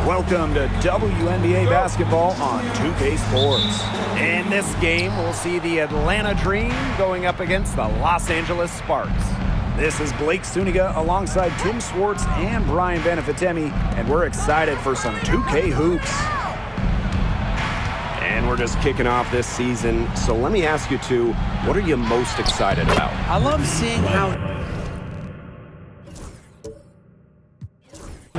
Welcome to WNBA basketball on 2K Sports. In this game, we'll see the Atlanta Dream going up against the Los Angeles Sparks. This is Blake Suniga alongside Tim Swartz and Brian Benefitemi, and we're excited for some 2K hoops. And we're just kicking off this season, so let me ask you two, what are you most excited about? I love seeing how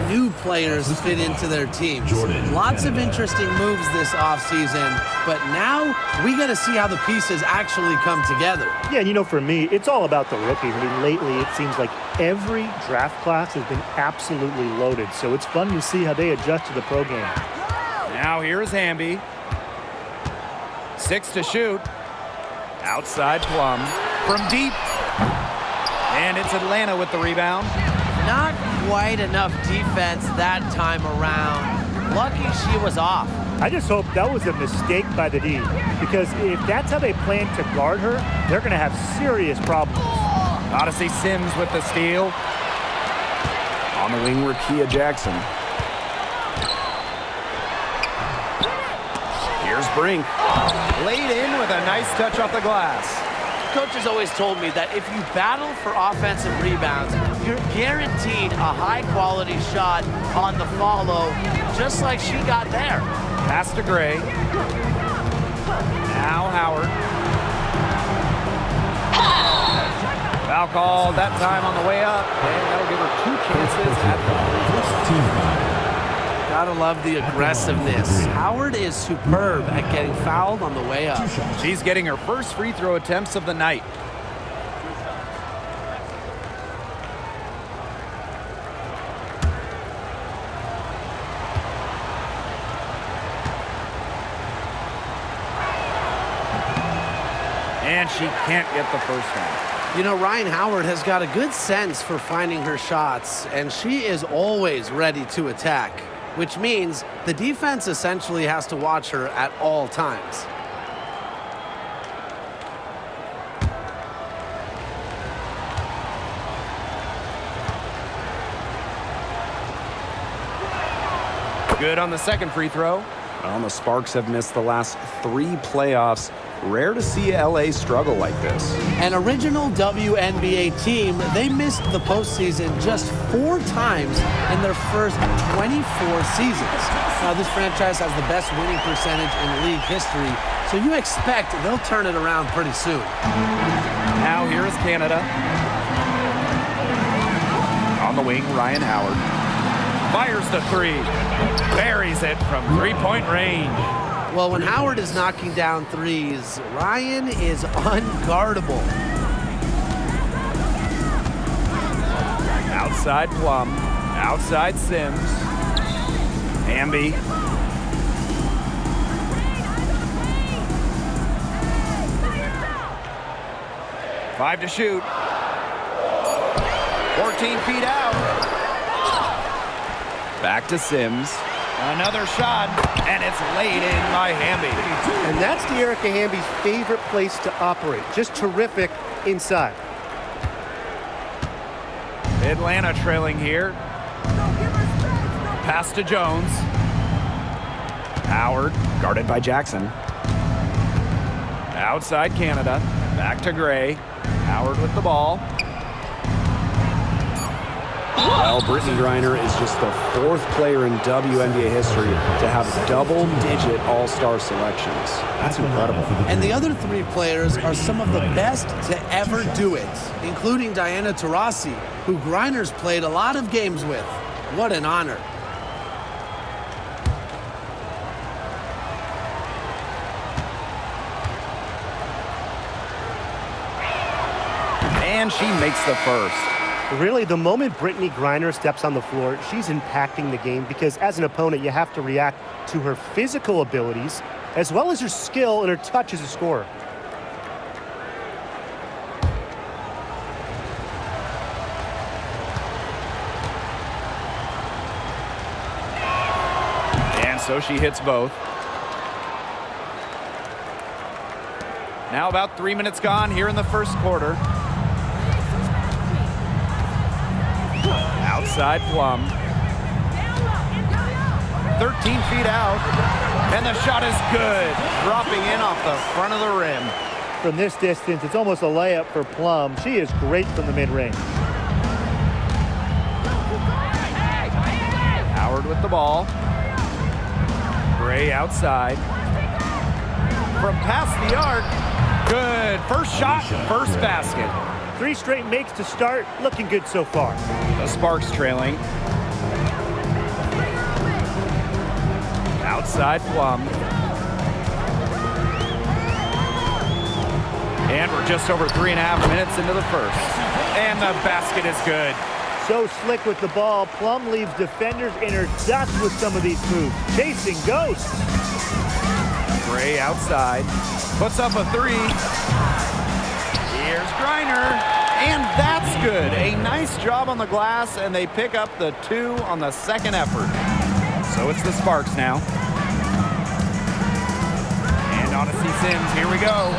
new players fit into their teams. Lots of interesting moves this offseason, but now we got to see how the pieces actually come together. Yeah, and you know, for me, it's all about the rookies. I mean, lately it seems like every draft class has been absolutely loaded, so it's fun to see how they adjust to the pro game. Now here's Wnba. 6 to shoot. Outside Plum. From deep. And it's Atlanta with the rebound. Not quite enough defense that time around. Lucky she was off. I just hope that was a mistake by the D, because if that's how they plan to guard her, they're going to have serious problems. Odyssey Sims with the steal. On the wing, Rakia Jackson. Here's Brink. Laid in with a nice touch off the glass. Coach has always told me that if you battle for offensive rebounds, you're guaranteed a high-quality shot on the follow, just like she got there. Pass to Gray. Now Howard. Foul call that time on the way up, and that'll give her 2 chances at the first team. Gotta love the aggressiveness. Howard is superb at getting fouled on the way up. She's getting her first free throw attempts of the night. And she can't get the first one. You know, Ryan Howard has got a good sense for finding her shots, and she is always ready to attack, which means the defense essentially has to watch her at all times. Good on the second free throw. Well, the Sparks have missed the last 3 playoffs. Rare to see LA struggle like this. An original WNBA team, they missed the postseason just 4 times in their first 24 seasons. Now, this franchise has the best winning percentage in league history, so you expect they'll turn it around pretty soon. Now here is Canada. On the wing, Ryan Howard. Fires the 3. Buries it from 3-point range. Well, when Howard is knocking down threes, Ryan is unguardable. Outside Plum. Outside Sims. Wnba. Five to shoot. 14 feet out. Back to Sims. Another shot, and it's laid in by Wnba. And that's De'Erica Hamby's favorite place to operate. Just terrific inside. Atlanta trailing here. Pass to Jones. Howard, guarded by Jackson. Outside Canada. Back to Gray. Howard with the ball. Well, Brittany Griner is just the 4th player in WNBA history to have double-digit all-star selections. That's incredible. And the other 3 players are some of the best to ever do it, including Diana Taurasi, who Griner's played a lot of games with. What an honor. And she makes the first. Really, the moment Brittany Griner steps on the floor, she's impacting the game, because as an opponent, you have to react to her physical abilities as well as her skill and her touch as a scorer. And so she hits both. Now about 3 minutes gone here in the first quarter. Outside Plum. 13 feet out. And the shot is good, dropping in off the front of the rim. From this distance, it's almost a layup for Plum. She is great from the mid-range. Howard with the ball. Gray outside. From past the arc. Good. First shot, first basket. 3 straight makes to start. Looking good so far. The Sparks trailing. Outside Plum. And we're just over 3.5 minutes into the first. And the basket is good. So slick with the ball. Plum leaves defenders in her dust with some of these moves. Chasing ghosts. Gray outside. Puts up a 3. Here's Griner. And that's good. A nice job on the glass, and they pick up the 2 on the second effort. So it's the Sparks now. And Odyssey Sims, here we go.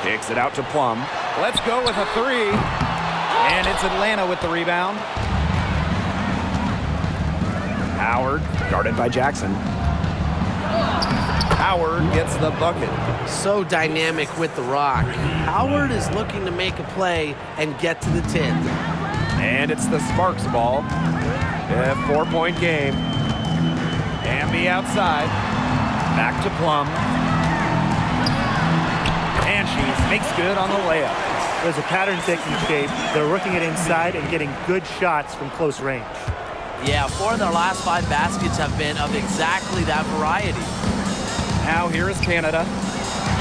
Kicks it out to Plum. Let's go with a 3. And it's Atlanta with the rebound. Howard, guarded by Jackson. Howard gets the bucket. So dynamic with the rock. Howard is looking to make a play and get to the 10. And it's the Sparks ball. A 4-point game. Wnba outside. Back to Plum. And she makes good on the layup. There's a pattern taking shape. They're working it inside and getting good shots from close range. Yeah, 4 of their last 5 baskets have been of exactly that variety. Now here is Canada.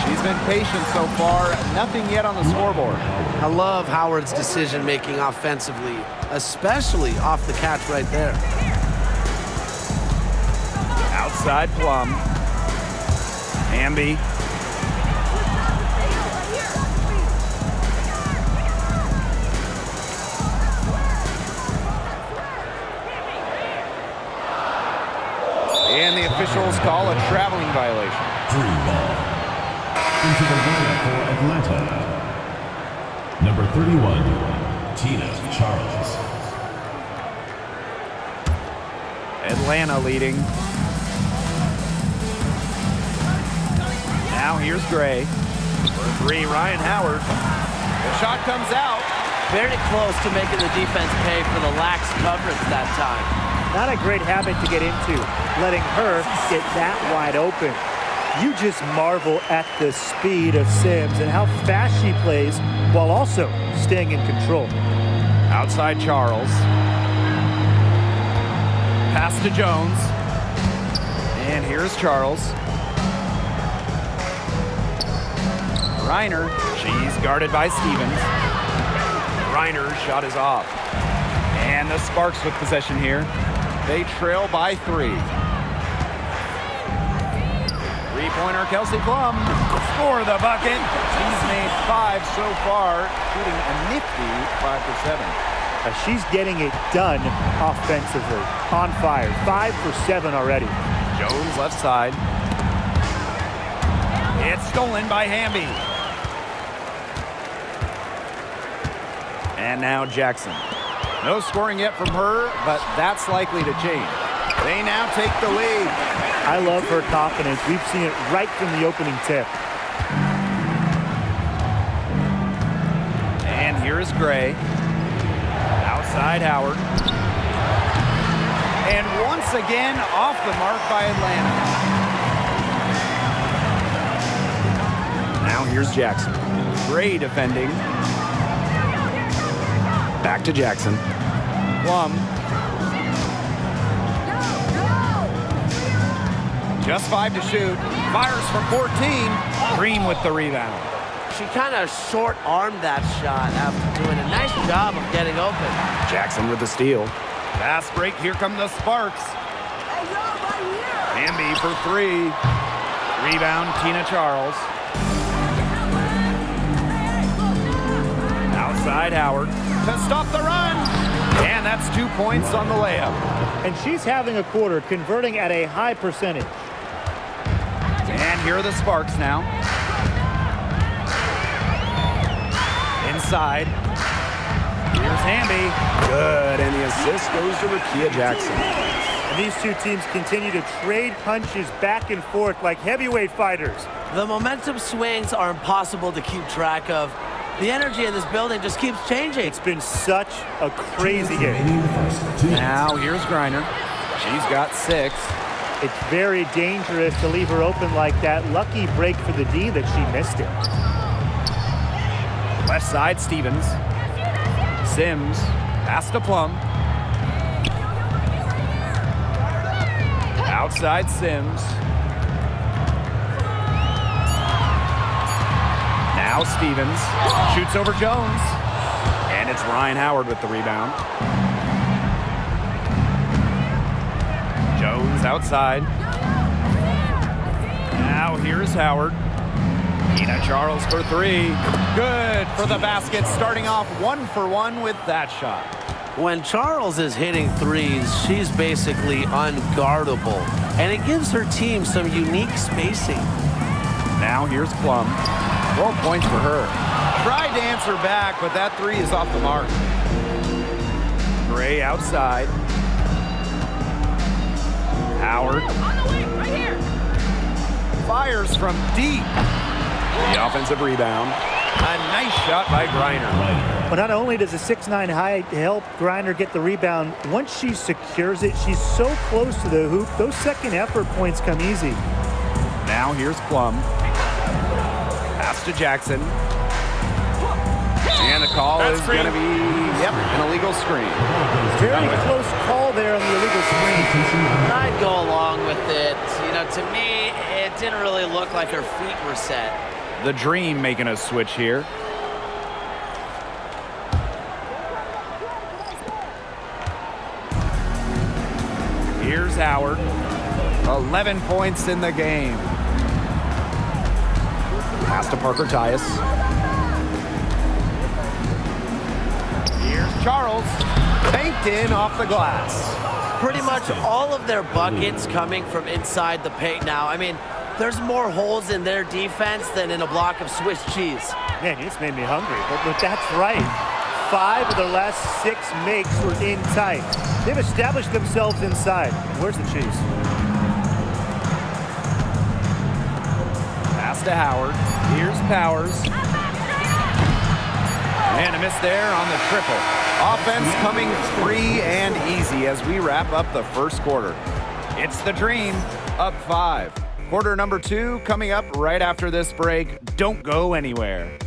She's been patient so far. Nothing yet on the scoreboard. I love Howard's decision-making offensively, especially off the catch right there. Outside Plum. Wnba. And the officials call a traveling violation. 3 ball. Into the lineup for Atlanta. Number 31, Tina Charles. Atlanta leading. Now here's Gray. For 3, Ryan Howard. The shot comes out. Very close to making the defense pay for the lax coverage that time. Not a great habit to get into, letting her get that wide open. You just marvel at the speed of Sims and how fast she plays while also staying in control. Outside Charles. Pass to Jones. And here's Charles. Reiner. She's guarded by Stevens. Reiner's shot is off. And the Sparks with possession here. They trail by 3. Three-pointer, Kelsey Plum. Score the bucket. She's made 5 so far, shooting a nifty 5 for 7. She's getting it done offensively. On fire. 5 for 7 already. Jones left side. It's stolen by Wnba. And now Jackson. No scoring yet from her, but that's likely to change. They now take the lead. I love her confidence. We've seen it right from the opening tip. And here's Gray. Outside Howard. And once again, off the mark by Atlanta. Now here's Jackson. Gray defending. Back to Jackson. Plum. Just 5 to shoot. Fires for 14. Green with the rebound. She kind of short-armed that shot after doing a nice job of getting open. Jackson with the steal. Fast break. Here come the Sparks. Wnba for 3. Rebound, Tina Charles. Outside Howard to stop the run. And that's 2 points on the layup. And she's having a quarter, converting at a high percentage. And here are the Sparks now. Inside. Here's Wnba. Good, and the assist goes to Rakia Jackson. And these two teams continue to trade punches back and forth like heavyweight fighters. The momentum swings are impossible to keep track of. The energy in this building just keeps changing. It's been such a crazy game. Remaining the first 2 Now here's Griner. She's got 6. It's very dangerous to leave her open like that. Lucky break for the D that she missed it. Left side, Stevens. Sims, pass to Plum. Outside, Sims. Now Stevens shoots over Jones. And it's Ryan Howard with the rebound. Jones outside. Now here's Howard. Tina Charles for 3. Good for the basket, starting off 1 for 1 with that shot. When Charles is hitting threes, she's basically unguardable. And it gives her team some unique spacing. Now here's Plum. 12 points for her. Tried to answer back, but that 3 is off the mark. Gray outside. Howard. Right here. Fires from deep. The offensive rebound. A nice shot by Griner. Well, not only does a 6'9" height help Griner get the rebound, once she secures it, she's so close to the hoop, those second effort points come easy. Now here's Plum. Pass to Jackson. And the call is going to be, an illegal screen. Very close call there on the illegal screen. I'd go along with it. You know, to me, it didn't really look like her feet were set. The Dream making a switch here. Here's Howard. 11 points in the game. Pass to Parker Tyus. Here's Charles. Banked in off the glass. Pretty much all of their buckets coming from inside the paint now. I mean, there's more holes in their defense than in a block of Swiss cheese. Man, you just made me hungry, but that's right. 5 of their last 6 makes were in tight. They've established themselves inside. Where's the cheese? Pass to Howard. Here's Powers. And a miss there on the triple. Offense coming free and easy as we wrap up the first quarter. It's the Dream, up 5. Quarter number 2 coming up right after this break. Don't go anywhere.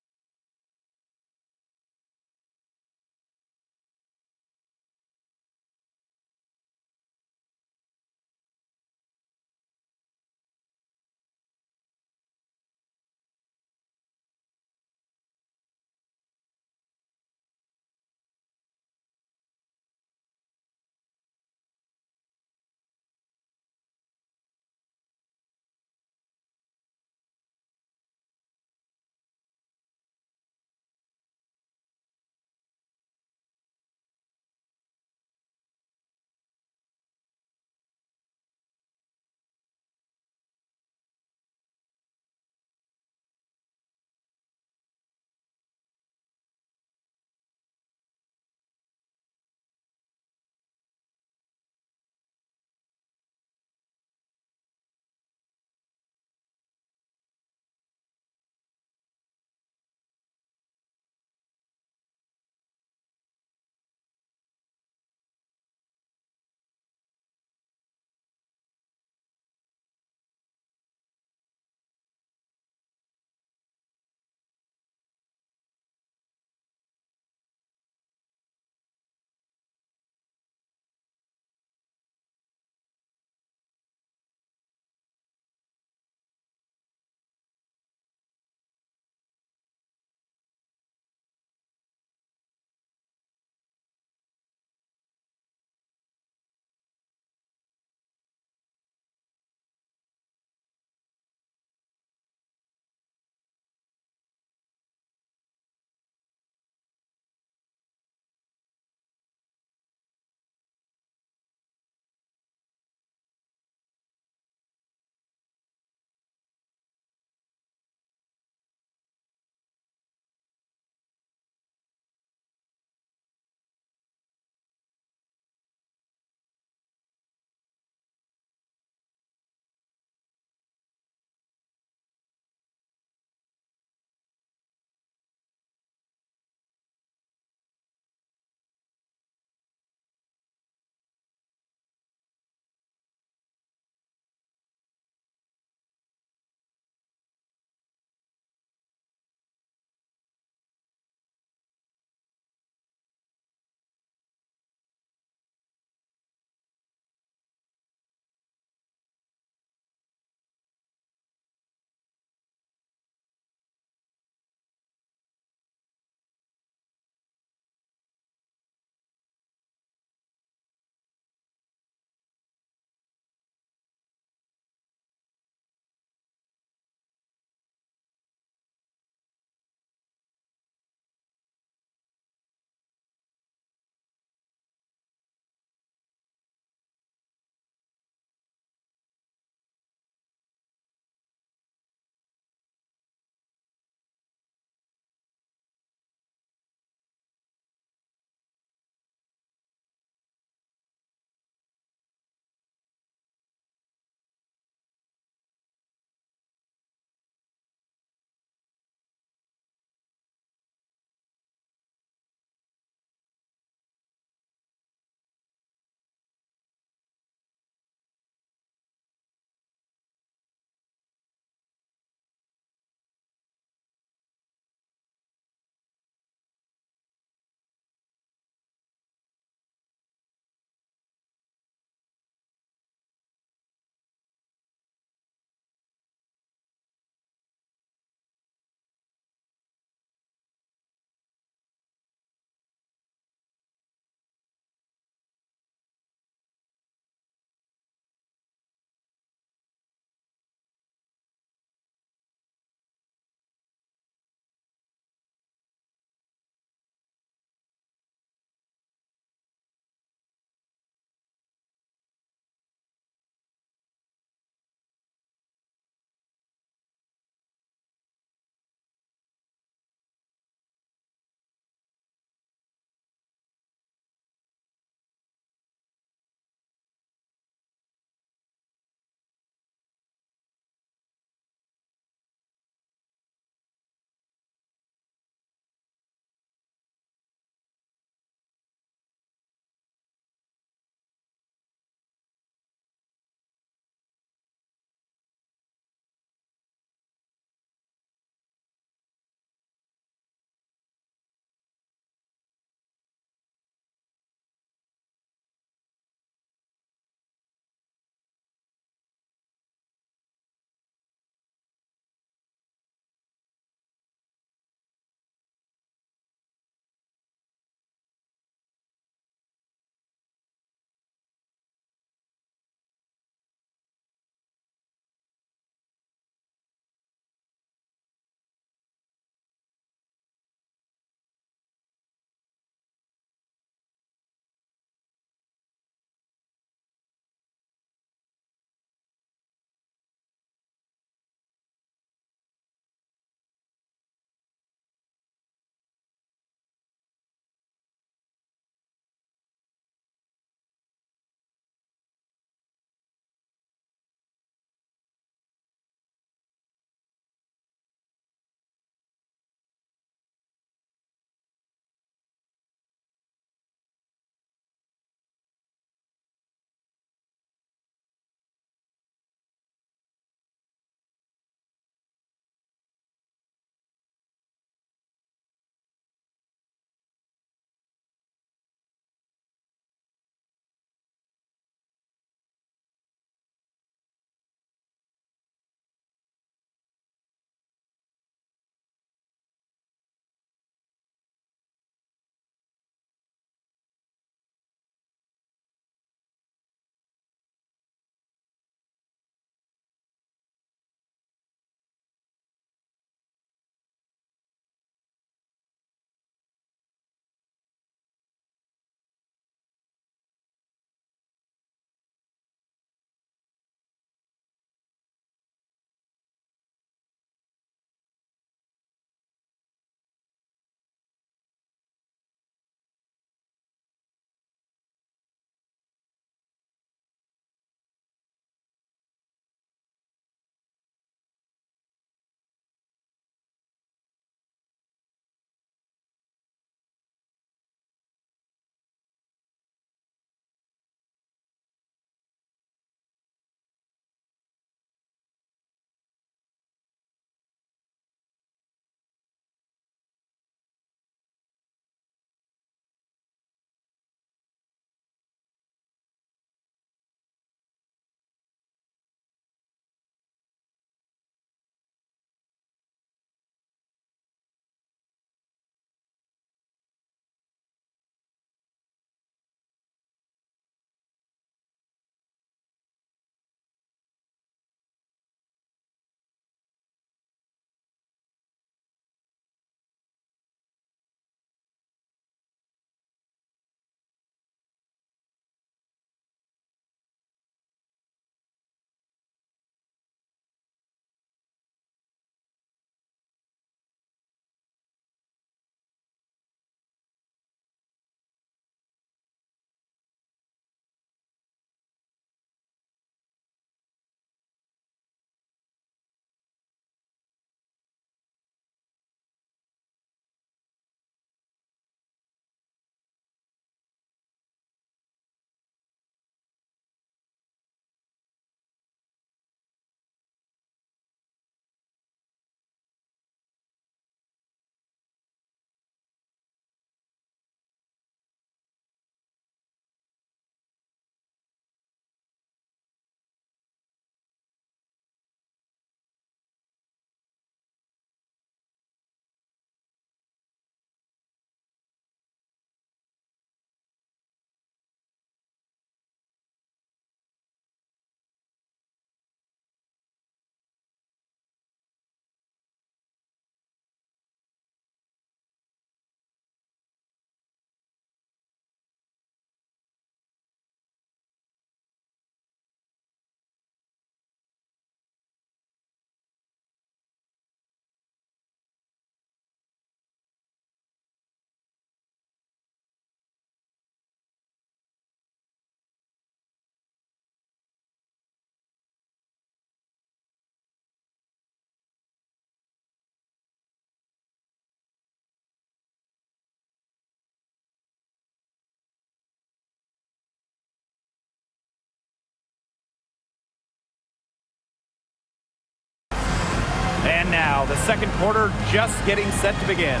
And now the second quarter just getting set to begin.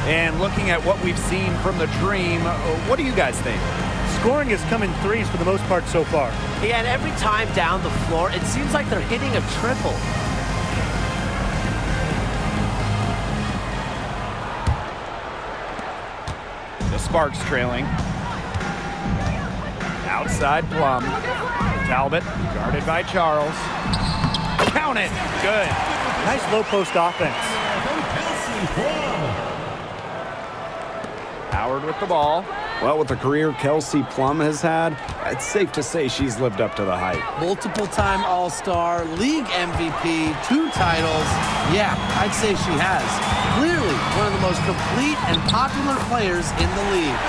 And looking at what we've seen from the Dream, what do you guys think? Scoring has come in threes for the most part so far. Yeah, and every time down the floor, it seems like they're hitting a triple. The Sparks trailing. Outside Plum. Talbot guarded by Charles. Count it. Good. Nice low post offense. Howard with the ball. Well, with the career Kelsey Plum has had, it's safe to say she's lived up to the hype. Multiple-time All-Star, league MVP, 2 titles. Yeah, I'd say she has. Clearly one of the most complete and popular players in the league.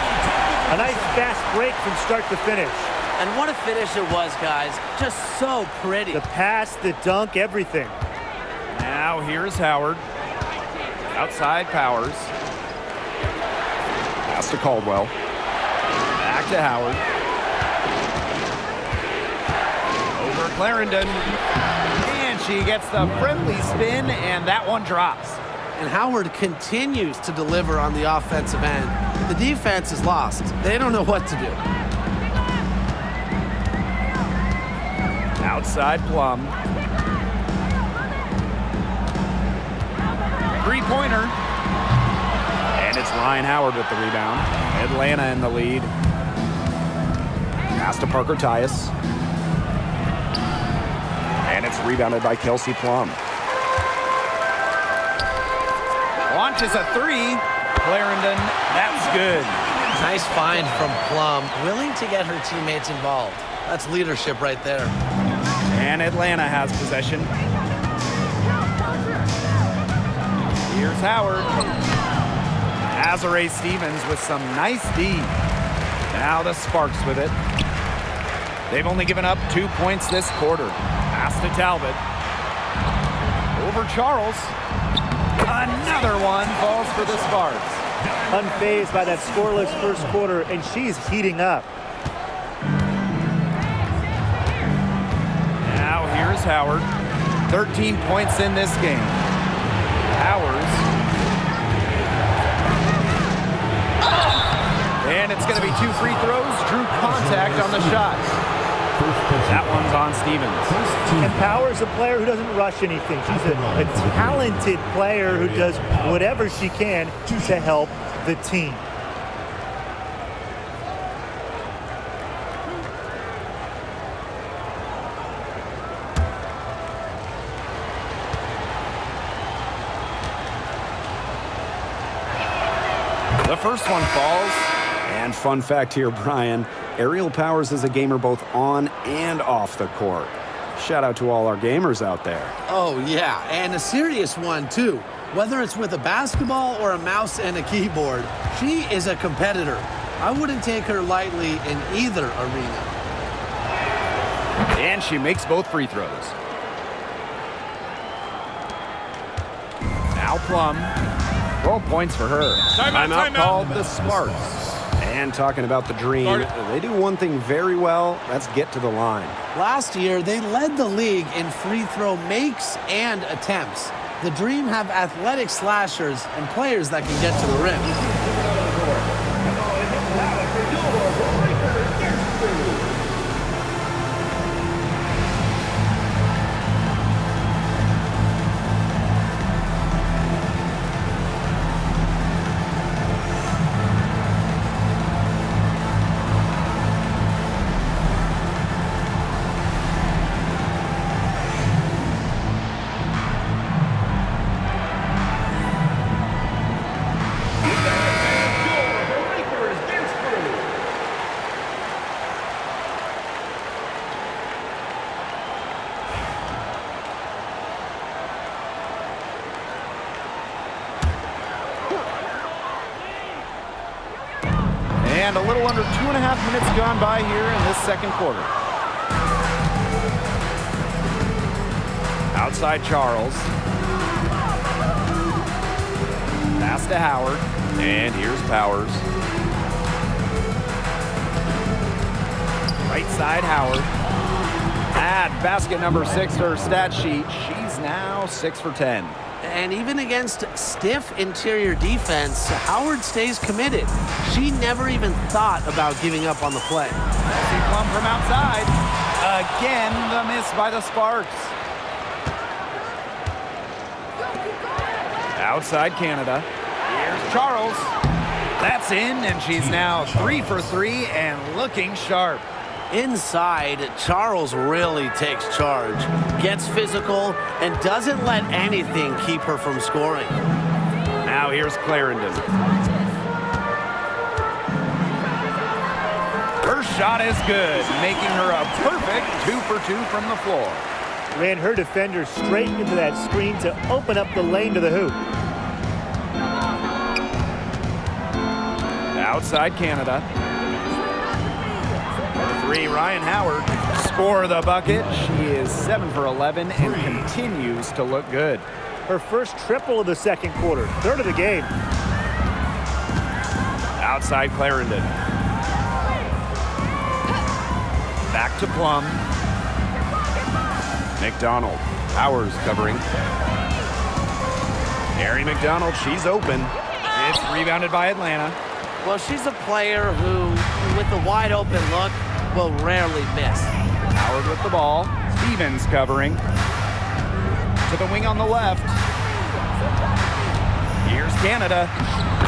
A nice fast break from start to finish. And what a finish it was, guys. Just so pretty. The pass, the dunk, everything. Now here's Howard. Outside Powers. Pass to Caldwell. Back to Howard. Over Clarendon. And she gets the friendly spin, and that one drops. And Howard continues to deliver on the offensive end. The defense is lost. They don't know what to do. Outside Plum. Three-pointer. And it's Ryan Howard with the rebound. Atlanta in the lead. Pass to Parker Tyus. And it's rebounded by Kelsey Plum. Launches a three. Clarendon, that's good. Nice find from Plum. Willing to get her teammates involved. That's leadership right there. And Atlanta has possession. Here's Howard. Azare Stevens with some nice D. Now the Sparks with it. They've only given up 2 points this quarter. Pass to Talbot. Over Charles. Another one falls for the Sparks. Unfazed by that scoreless first quarter, and she's heating up. Now here's Howard. 13 points in this game. Powers. And it's going to be 2 free throws. Drew contact on the shot. That one's on Stevens. And Powers a player who doesn't rush anything. She's a talented player who does whatever she can to help the team. The first one falls. And fun fact here, Brian, Aerial Powers is a gamer both on and off the court. Shout out to all our gamers out there. Oh, yeah, and a serious one, too. Whether it's with a basketball or a mouse and a keyboard, she is a competitor. I wouldn't take her lightly in either arena. And she makes both free throws. Now Plum. 12 points for her. Timeout called the Sparks. And talking about the Dream, they do one thing very well. Let's get to the line. Last year, they led the league in free throw makes and attempts. The Dream have athletic slashers and players that can get to the rim. And a little under 2.5 minutes gone by here in this second quarter. Outside Charles. Pass to Howard. And here's Powers. Right side Howard. Add basket number 6 to her stat sheet. She's now 6 for 10. And even against stiff interior defense, Howard stays committed. She never even thought about giving up on the play. See Plum from outside. Again, the miss by the Sparks. Outside Canada. Here's Charles. That's in, and she's now 3 for 3 and looking sharp. Inside, Charles really takes charge, gets physical, and doesn't let anything keep her from scoring. Now here's Clarendon. Her shot is good, making her a perfect 2 for 2 from the floor. Ran her defender straight into that screen to open up the lane to the hoop. Outside Canada. For 3, Ryan Howard. Score the bucket. She is 7 for 11 and continues to look good. Her first triple of the second quarter, third of the game. Outside Clarendon. Back to Plum. McDonald. Powers covering. Mary McDonald, she's open. It's rebounded by Atlanta. Well, she's a player who, with a wide open look, will rarely miss. Howard with the ball. Stevens covering. To the wing on the left. Here's Canada.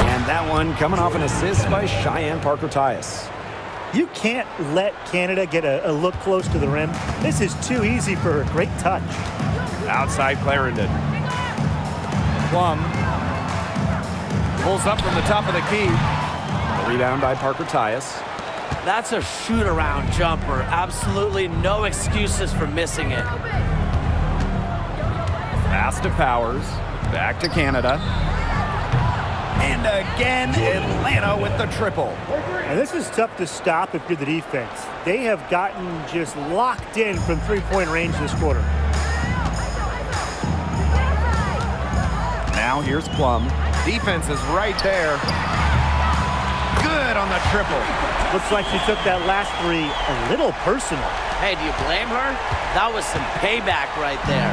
And that one coming off an assist by Cheyenne Parker-Tyus. You can't let Canada get a look close to the rim. This is too easy for her. Great touch. Outside Clarendon. Plum. Pulls up from the top of the key. Rebound by Parker-Tyus. That's a shoot-around jumper. Absolutely no excuses for missing it. Pass to Powers. Back to Canada. And again, Atlanta with the triple. And this is tough to stop if you're the defense. They have gotten just locked in from three-point range this quarter. Now here's Plum. Defense is right there. Good on the triple. Looks like she took that last three a little personal. Hey, do you blame her? That was some payback right there.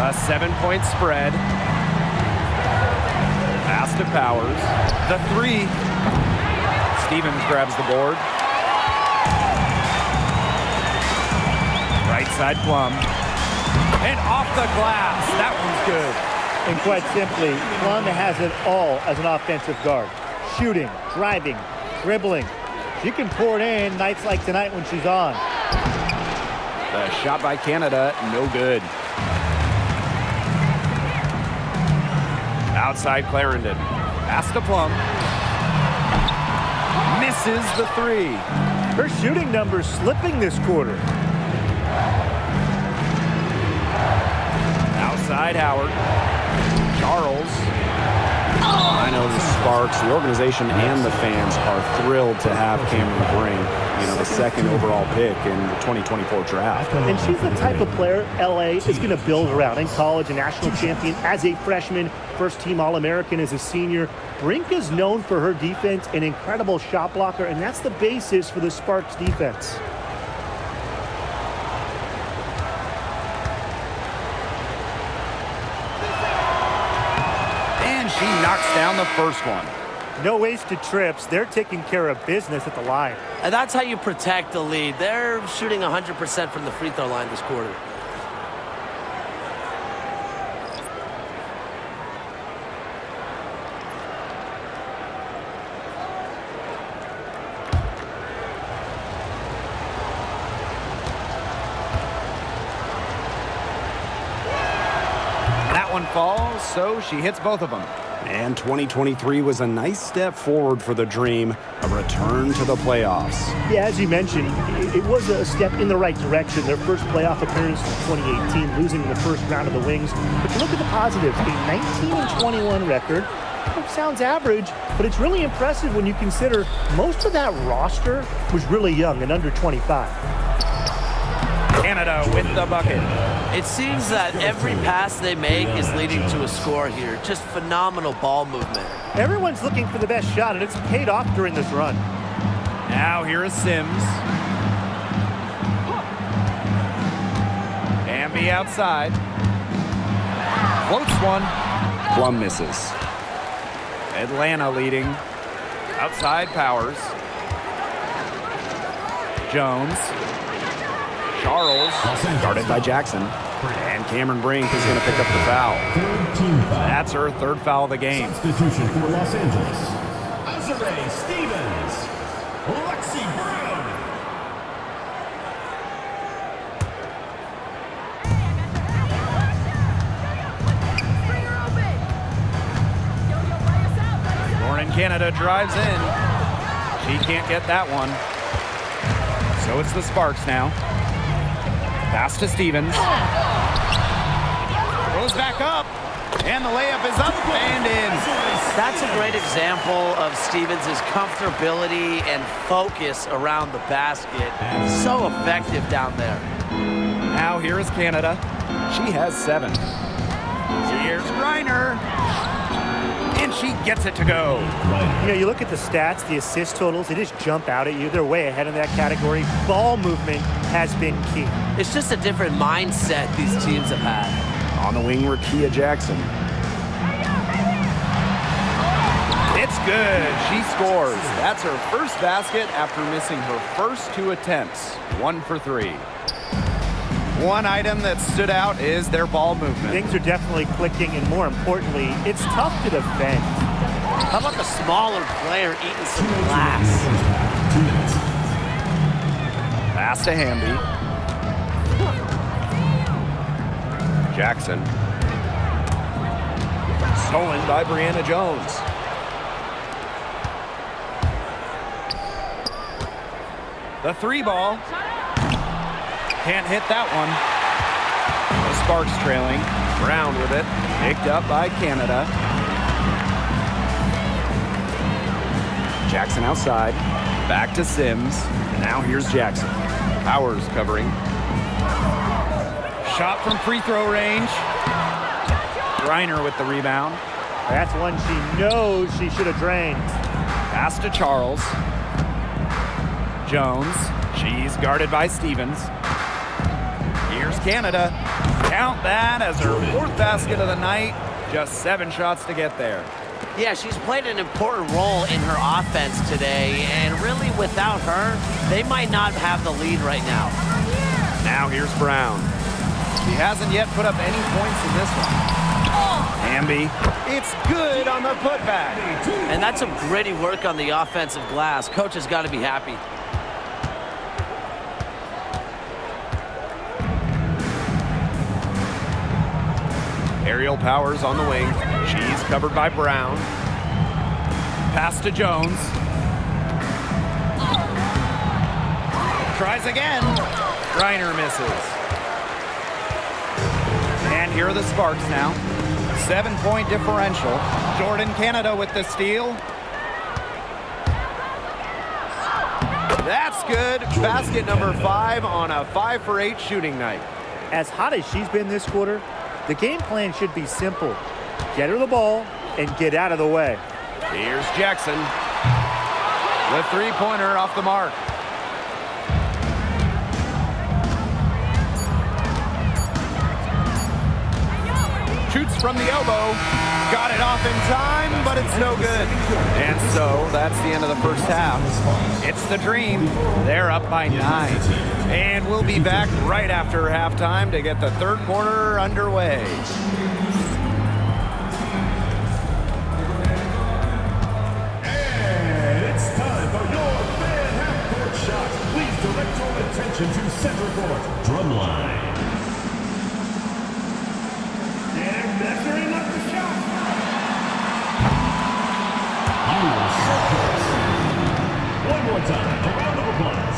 A 7-point spread. Pass to Powers. The 3. Stevens grabs the board. Right side Plum. And off the glass. That one's good. And quite simply, Plum has it all as an offensive guard. Shooting, driving, dribbling. She can pour it in nights like tonight when she's on. The shot by Canada, no good. Outside Clarendon. Pass to Plum. Misses the 3. Her shooting numbers slipping this quarter. Outside Howard. Charles. I know the Sparks, the organization, and the fans are thrilled to have Cameron Brink, the second overall pick in the 2024 draft. And she's the type of player LA is going to build around. In college, a national champion as a freshman, first-team All-American as a senior. Brink is known for her defense, an incredible shot blocker, and that's the basis for the Sparks defense. She knocks down the first one. No wasted trips. They're taking care of business at the line. And that's how you protect the lead. They're shooting 100% from the free throw line this quarter. That one falls, so she hits both of them. And 2023 was a nice step forward for the Dream, a return to the playoffs. Yeah, as you mentioned, it was a step in the right direction. Their first playoff appearance in 2018, losing in the first round of the Wings. But you look at the positives, a 19-21 record. It sounds average, but it's really impressive when you consider most of that roster was really young and under 25. Canada with the bucket. It seems that every pass they make is leading to a score here. Just phenomenal ball movement. Everyone's looking for the best shot, and it's paid off during this run. Now here is Sims. Hamby outside. Floats one. Plum misses. Atlanta leading. Outside Powers. Jones. Charles. Guarded by Jackson. And Cameron Brink is going to pick up the foul. That's her third foul of the game. Substitution for Los Angeles. Azare Stevens. Lexi Brown. Lauren Canada drives in. She can't get that one. So it's the Sparks now. Pass to Stevens. Goes back up. And the layup is up and in. That's a great example of Stevens' comfortability and focus around the basket. So effective down there. Now here is Canada. She has 7. Here's Griner. And she gets it to go. You know, you look at the stats, the assist totals, they just jump out at you. They're way ahead in that category. Ball movement has been key. It's just a different mindset these teams have had. On the wing, Rakia Jackson. It's good. She scores. That's her first basket after missing her first 2 attempts. 1 for 3. One item that stood out is their ball movement. Things are definitely clicking, and more importantly, it's tough to defend. How about the smaller player eating some glass? Pass to Hamby. Jackson. Stolen by Brianna Jones. The 3 ball. Can't hit that one. The Sparks trailing. Brown with it. Picked up by Canada. Jackson outside. Back to Sims. Now here's Jackson. Powers covering. Shot from free throw range. Griner with the rebound. That's one she knows she should have drained. Pass to Charles. Jones. She's guarded by Stevens. Here's Canada. Count that as her 4th basket of the night. Just 7 shots to get there. Yeah, she's played an important role in her offense today, and really without her, they might not have the lead right now. Now here's Brown. She hasn't yet put up any points in this one. Hamby. It's good on the putback. And that's some gritty work on the offensive glass. Coach has got to be happy. Aerial Powers on the wing. She's covered by Brown. Pass to Jones. Tries again. Griner misses. And here are the Sparks now. 7-point differential. Jordan Canada with the steal. That's good. Basket number 5 on a 5 for 8 shooting night. As hot as she's been this quarter, the game plan should be simple. Get her the ball and get out of the way. Here's Jackson. The 3-pointer off the mark. Shoots from the elbow. Got it off in time, but it's no good. And so that's the end of the first half. It's the Dream. They're up by 9. And we'll be back right after halftime to get the 3rd quarter underway. And it's time for your fan half-court shot. Please direct your attention to center court. Drumline. And measuring up the shot. One more time, a round of applause.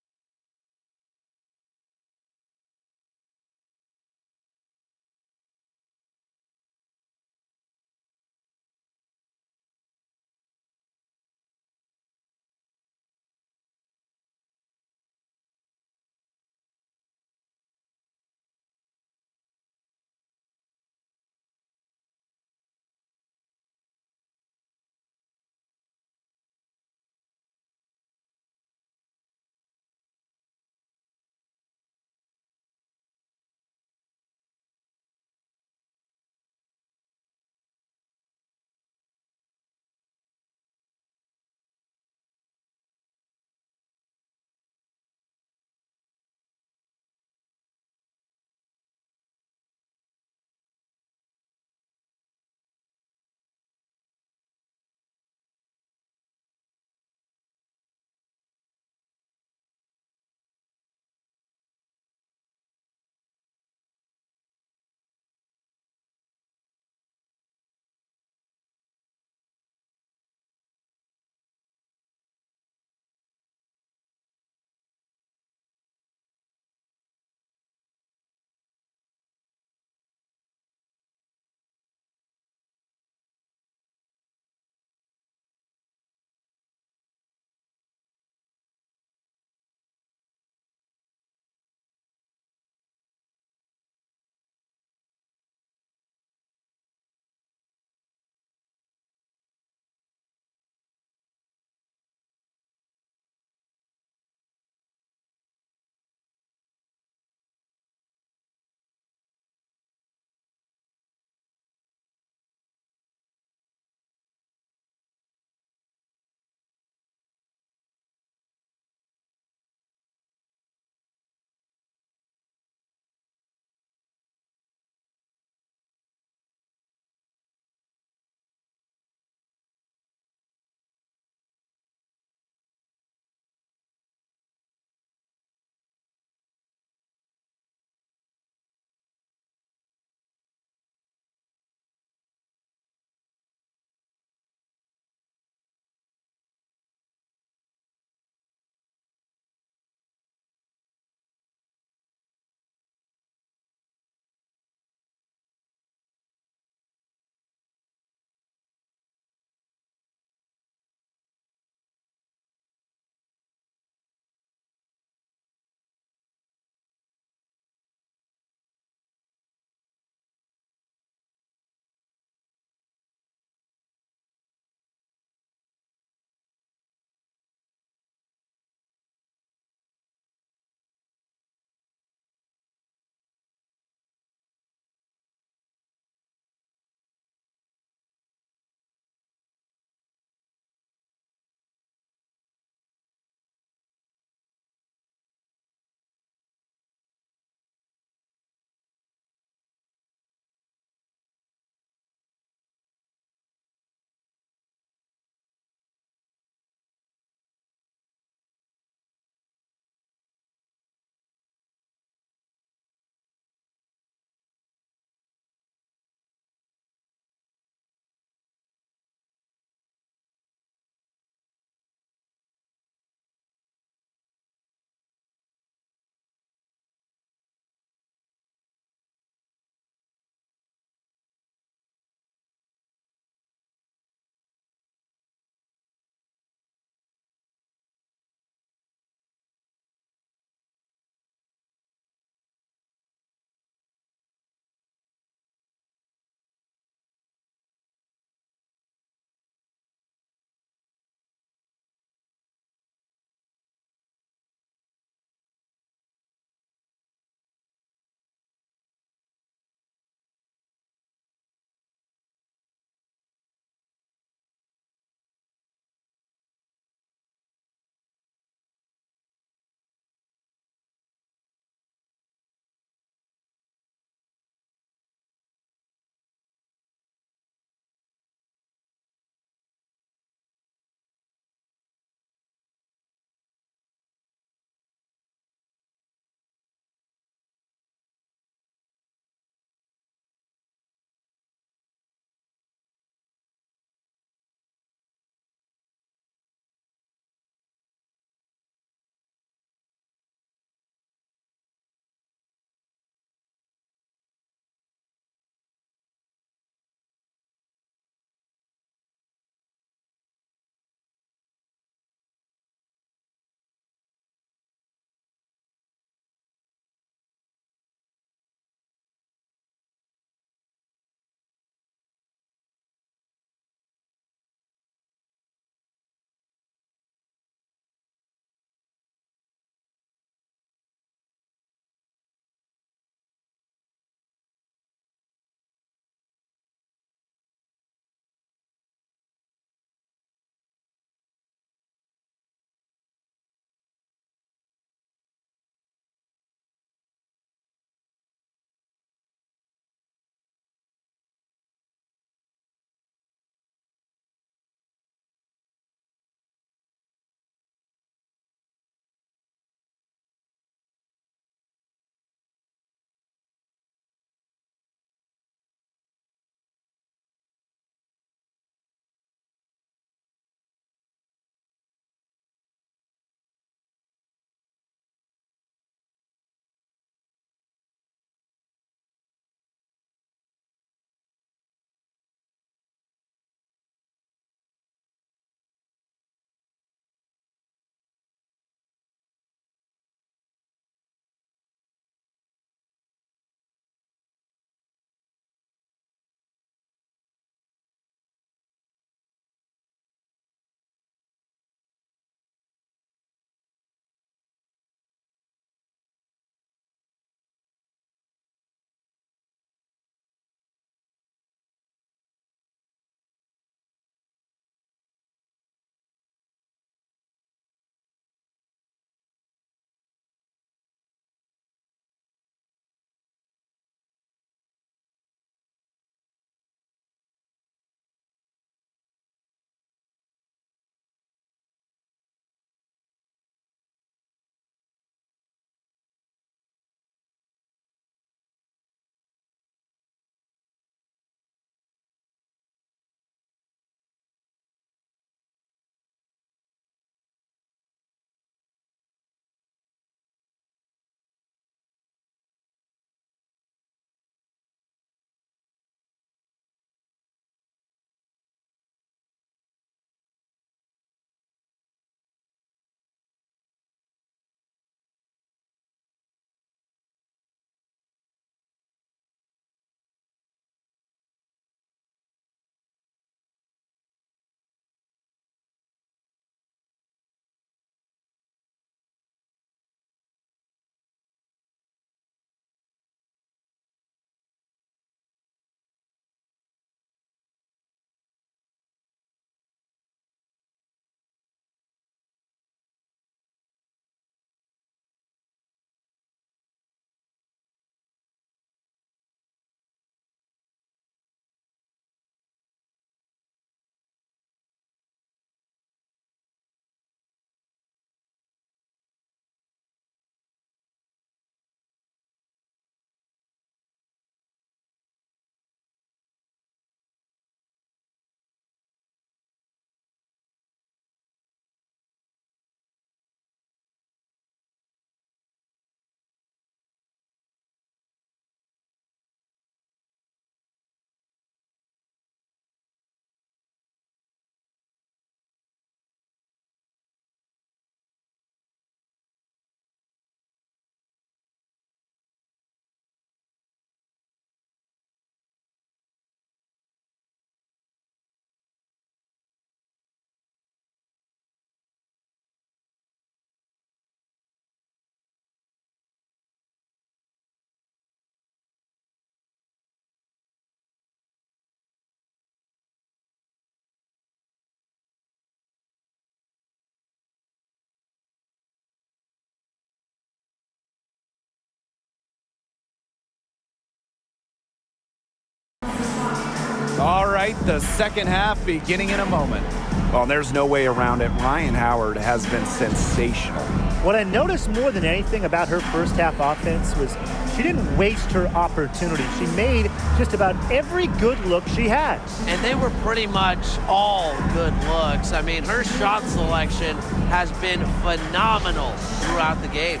All right, the second half beginning in a moment. Well, there's no way around it. Ryan Howard has been sensational. What I noticed more than anything about her first half offense was she didn't waste her opportunity. She made just about every good look she had. And they were pretty much all good looks. I mean, her shot selection has been phenomenal throughout the game.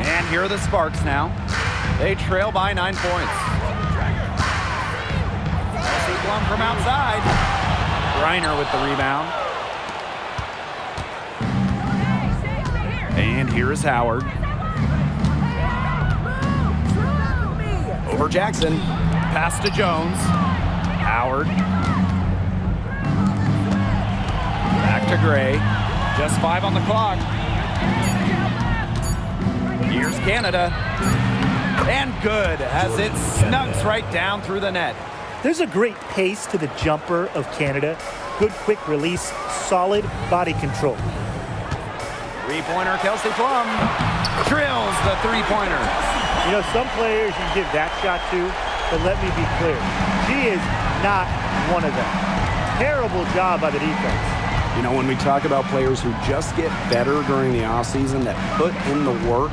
And here are the Sparks now. They trail by 9 points. Kelsey Plum from outside. Reiner with the rebound. And here is Howard. Over Jackson. Pass to Jones. Howard. Back to Gray. Just 5 on the clock. Here's Canada. And good as it snugs right down through the net. There's a great pace to the jumper of Canada. Good quick release, solid body control. Three-pointer Kelsey Plum drills the three-pointer. You know, some players you give that shot to, but let me be clear. She is not one of them. Terrible job by the defense. You know, when we talk about players who just get better during the offseason, that put in the work,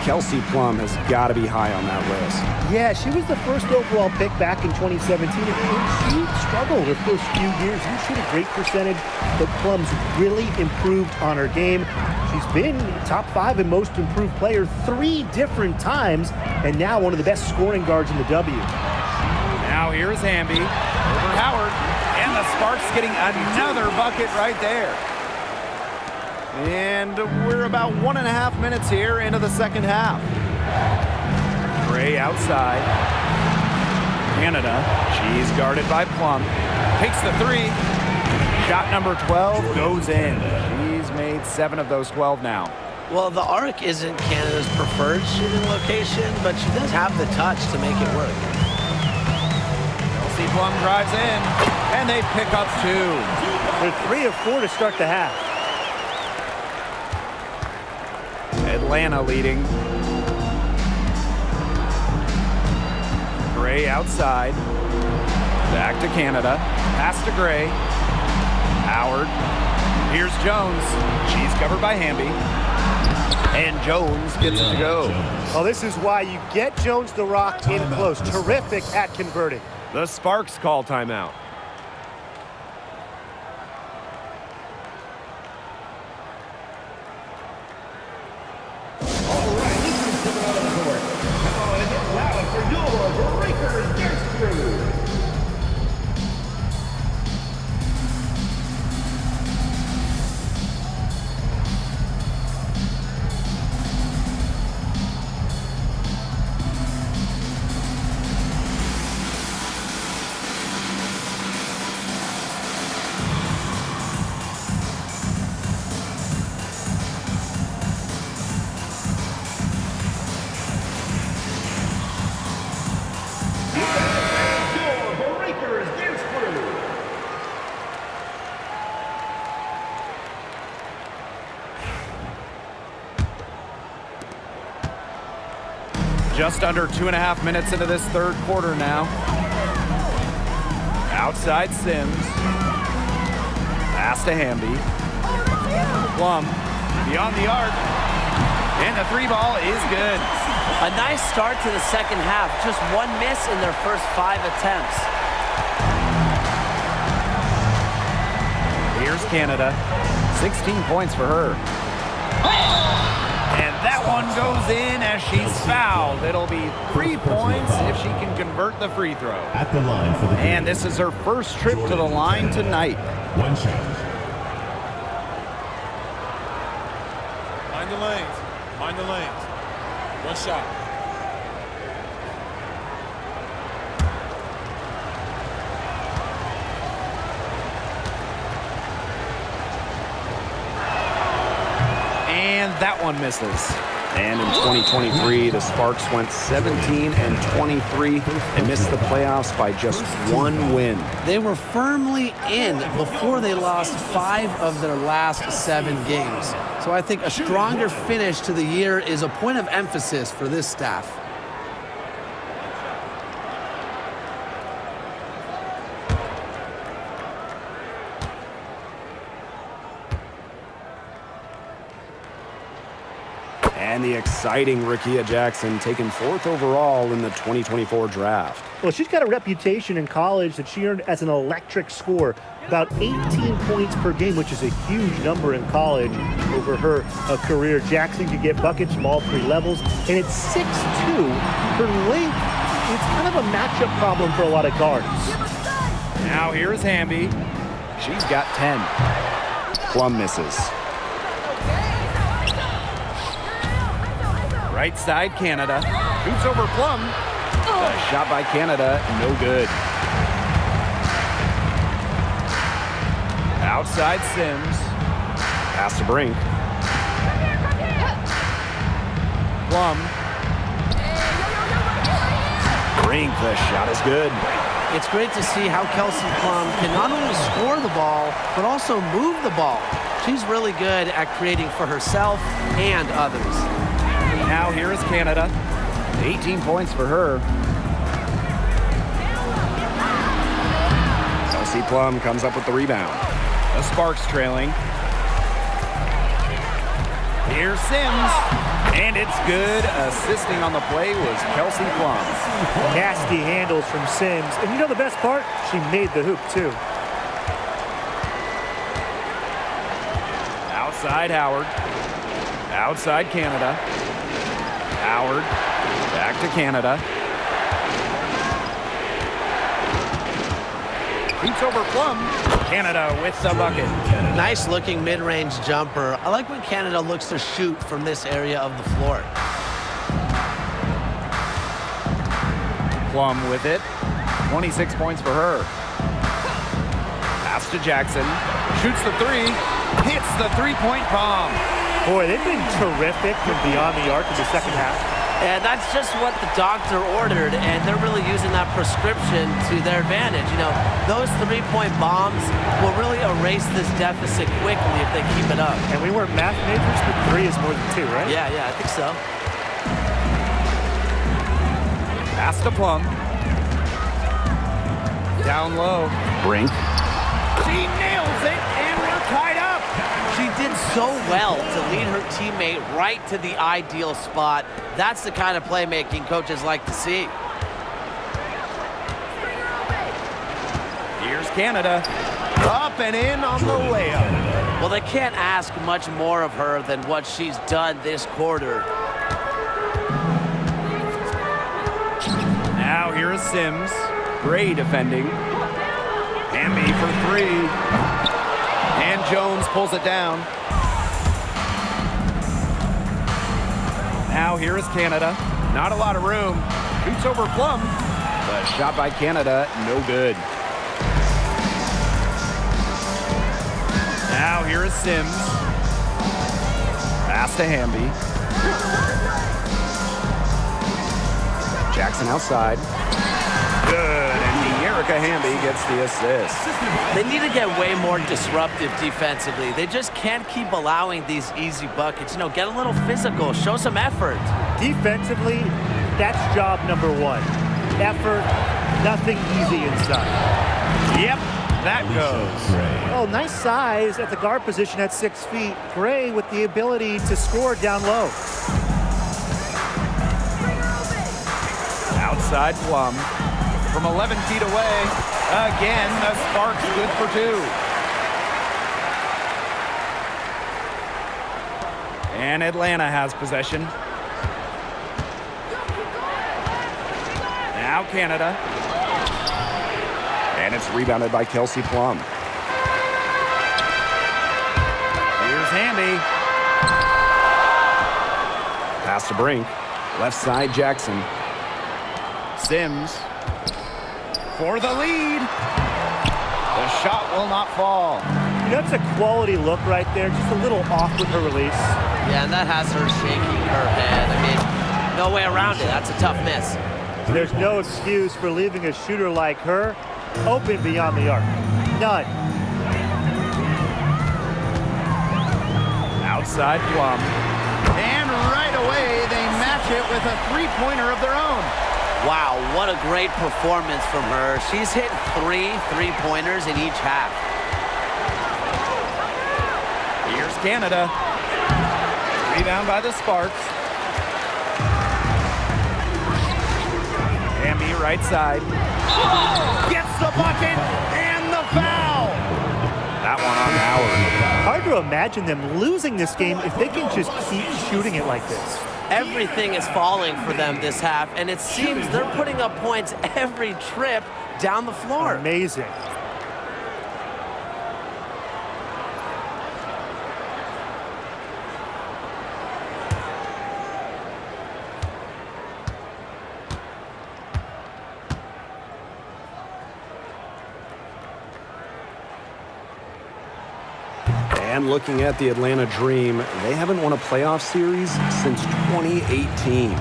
Kelsey Plum has got to be high on that list. Yeah, she was the first overall pick back in 2017, and she struggled her first few years. You shoot a great percentage, but Plum's really improved on her game. She's been top 5 in most improved player 3 different times, and now one of the best scoring guards in the W. Now here's Hamby over Howard, and the Sparks getting another bucket right there. And we're about 1.5 minutes here into the second half. Gray outside. Canada, she's guarded by Plum. Takes the 3. Shot number 12 goes in. She's made 7 of those 12 now. Well, the arc isn't Canada's preferred shooting location, but she does have the touch to make it work. Kelsey Plum drives in, and they pick up 2. They're 3 of 4 to start the half. Atlanta leading. Gray outside. Back to Canada. Pass to Gray. Howard. Here's Jones. She's covered by Hamby. And Jones gets it to go. Well, this is why you get Jones the rock in close. Terrific at converting. The Sparks call timeout. Just under 2.5 minutes into this third quarter now. Outside Sims. Pass to Hamby. Plum beyond the arc. And the 3 ball is good. A nice start to the second half. Just 1 miss in their first 5 attempts. Here's Canada. 16 points for her. And that one goes in as she's fouled. It'll be 3 points if she can convert the free throw. At the line for the game. And this is her first trip to the line tonight. 1 shot. Mind the lanes. Mind the lanes. 1 shot. And that one misses. And in 2023, the Sparks went 17-23 and missed the playoffs by just 1 win. They were firmly in before they lost 5 of their last 7 games. So I think a stronger finish to the year is a point of emphasis for this staff. And the exciting Rickea Jackson taken 4th overall in the 2024 draft. Well, she's got a reputation in college that she earned as an electric scorer, about 18 points per game, which is a huge number in college over her career. Jackson could get buckets from all 3 levels, and at 6'2", her length is kind of a matchup problem for a lot of guards. Now here's Wnba. She's got 10. Plum misses. Right side, Canada. Shoots over Plum. The shot by Canada, no good. Outside Sims. Pass to Brink. Plum. Brink, the shot is good. It's great to see how Kelsey Plum can not only score the ball, but also move the ball. She's really good at creating for herself and others. Now here is Canada. 18 points for her. Kelsey Plum comes up with the rebound. The Sparks trailing. Here's Sims. And it's good. Assisting on the play was Kelsey Plum. Nasty handles from Sims. And you know the best part? She made the hoop, too. Outside Howard. Outside Canada. Howard. Back to Canada. Shoots over Plum. Canada with the bucket. Nice looking mid-range jumper. I like when Canada looks to shoot from this area of the floor. Plum with it. 26 points for her. Pass to Jackson. Shoots the 3. Hits the 3-point bomb. Boy, they've been terrific from beyond the arc in the second half. And that's just what the doctor ordered, and they're really using that prescription to their advantage. You know, those 3-point bombs will really erase this deficit quickly if they keep it up. And we weren't math majors, but 3 is more than 2, right? Yeah, I think so. Pass to Plum. Down low. Brink. She nails it, and we're tied up. She did so well to lead her teammate right to the ideal spot. That's the kind of playmaking coaches like to see. Here's Canada. Up and in on the layup. Well, they can't ask much more of her than what she's done this quarter. Now here is Sims. Gray defending. Wnba for 3. And Jones pulls it down. Now here is Canada. Not a lot of room. Shoots over Plum. The shot by Canada, no good. Now here is Sims. Pass to Wnba. Jackson outside. Good, and Erica Wnba gets the assist. They need to get way more disruptive defensively. They just can't keep allowing these easy buckets. You know, get a little physical, show some effort. Defensively, that's job number 1. Effort, nothing easy inside. Yep, that goes. Oh, nice size at the guard position at 6 feet. Gray with the ability to score down low. Outside Plum. From 11 feet away. Again, the Sparks good for 2. And Atlanta has possession. Now Canada. And it's rebounded by Kelsey Plum. Here's Wnba. Pass to Brink. Left side, Jackson. Sims for the lead. The shot will not fall. You That's a quality look right there. Just a little off with her release. Yeah, and that has her shaking her head. I mean, no way around it. That's a tough miss. There's no excuse for leaving a shooter like her open beyond the arc. None. Outside Plum. And right away, they match it with a three-pointer of their own. Wow, what a great performance from her. She's hit 3 three-pointers in each half. Here's Canada. Rebound by the Sparks. Wnba right side. Gets the bucket and the foul. That one on Howard. Hard to imagine them losing this game if they can just keep shooting it like this. Everything is falling for them this half, and it seems they're putting up points every trip down the floor. Amazing. And looking at the Atlanta Dream, they haven't won a playoff series since 2018.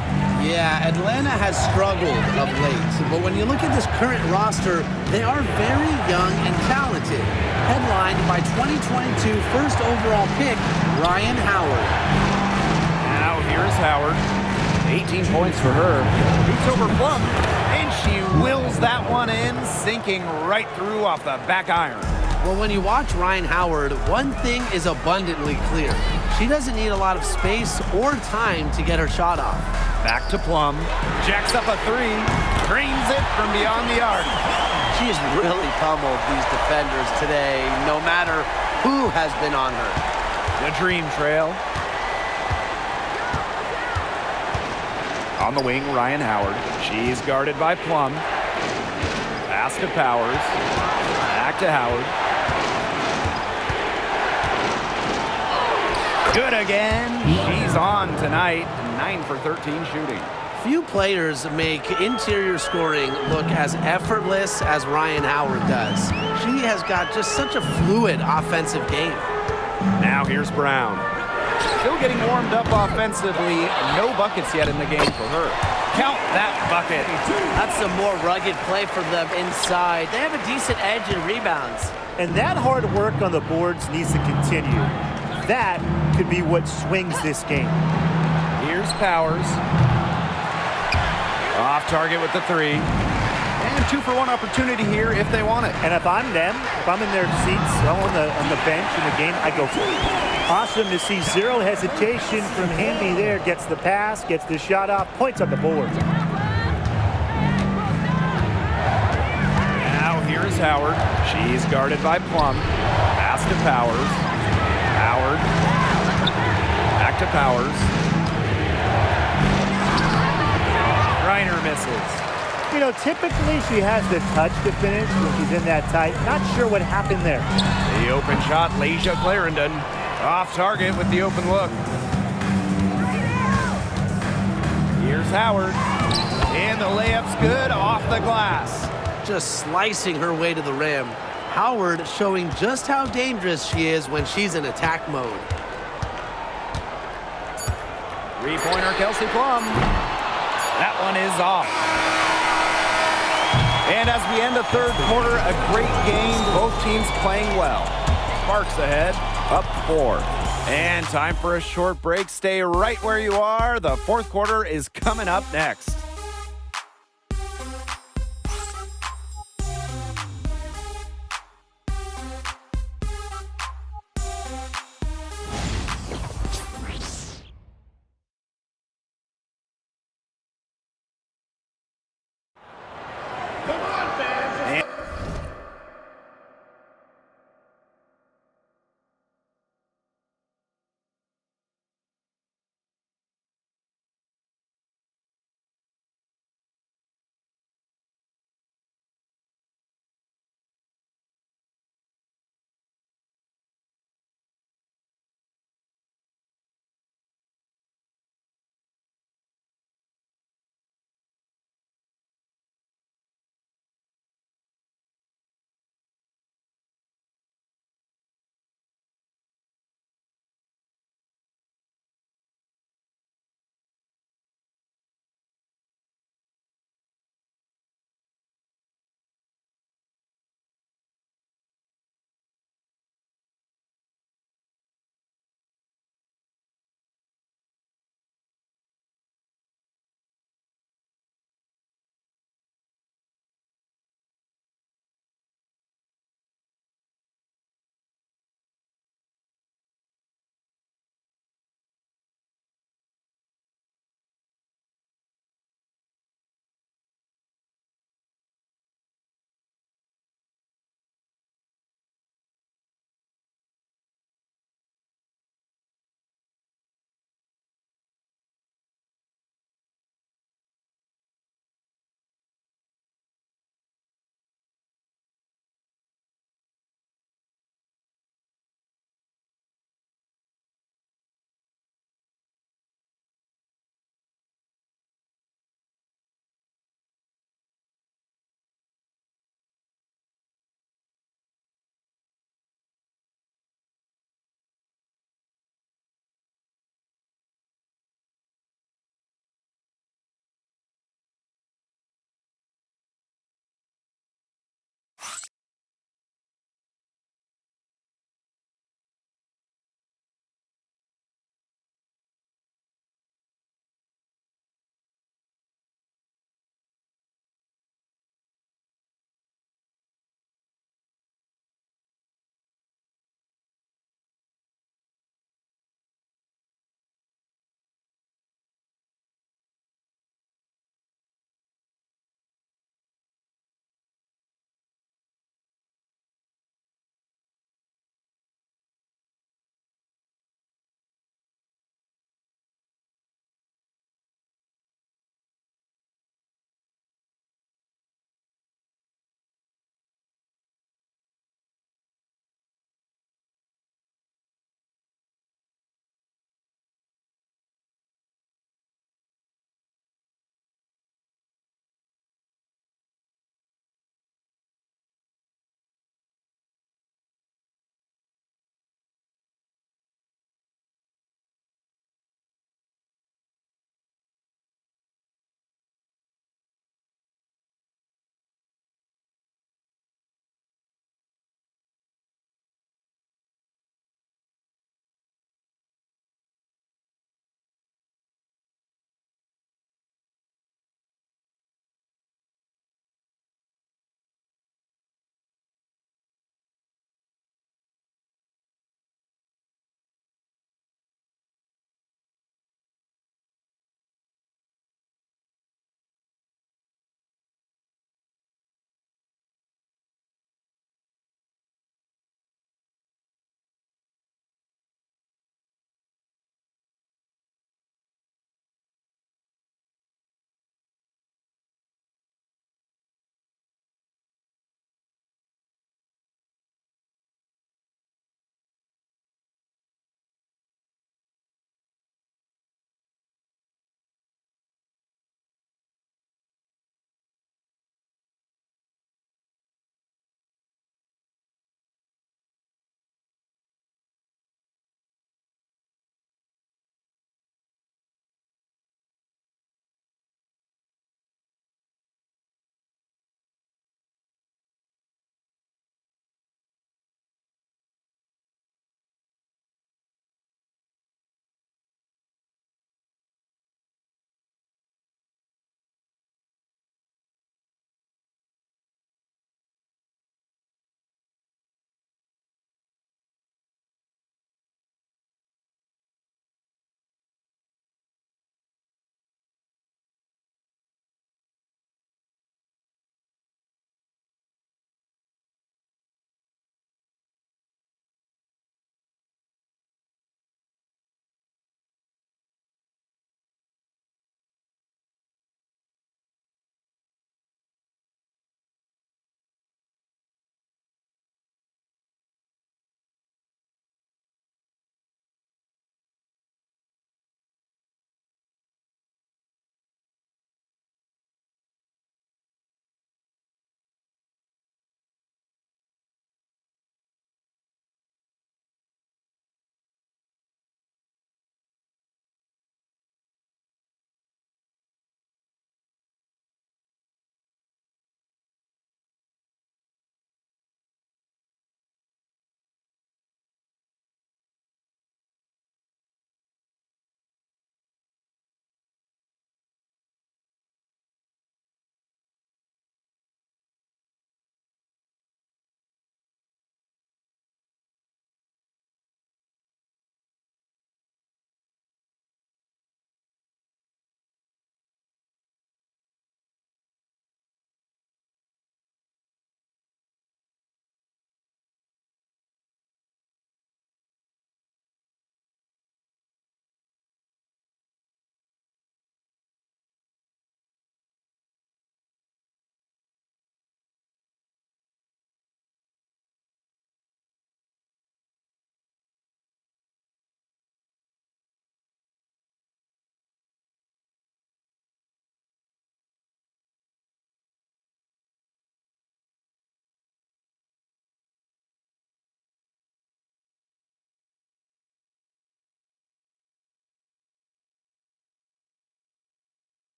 Yeah, Atlanta has struggled of late, but when you look at this current roster, they are very young and talented. Headlined by 2022 first overall pick, Ryan Howard. Now here's Howard. 18 points for her. Shoots over Plum, and she wills that one in, sinking right through off the back iron. Well, when you watch Ryan Howard, one thing is abundantly clear. She doesn't need a lot of space or time to get her shot off. Back to Plum. Jacks up a three. Drains it from beyond the arc. She has really pummeled these defenders today, no matter who has been on her. The Dream trail. On the wing, Ryan Howard. She's guarded by Plum. Pass to Powers. Back to Howard. Good again. She's on tonight. 9 for 13 shooting. Few players make interior scoring look as effortless as Ryan Howard does. She has got just such a fluid offensive game. Now here's Brown. Still getting warmed up offensively. No buckets yet in the game for her. Count that bucket. That's some more rugged play from them inside. They have a decent edge in rebounds. And that hard work on the boards needs to continue. That could be what swings this game. Here's Powers. Off target with the three. And 2-for-1 opportunity here if they want it. And if I'm them, if I'm in their seats on the bench in the game, I go for it. Awesome to see zero hesitation from Wnba there. Gets the pass, gets the shot off, points on the board. Now here's Howard. She's guarded by Plum. Pass to Powers. Howard. Back to Powers. Reiner misses. You know, typically she has the touch to finish when she's in that tight. Not sure what happened there. The open shot, Leisha Clarendon. Off target with the open look. Here's Howard. And the layup's good off the glass. Just slicing her way to the rim. Howard showing just how dangerous she is when she's in attack mode. Three-pointer, Kelsey Plum. That one is off. And as we end the third quarter, a great game. Both teams playing well. Sparks ahead, up 4. And time for a short break. Stay right where you are. The fourth quarter is coming up next.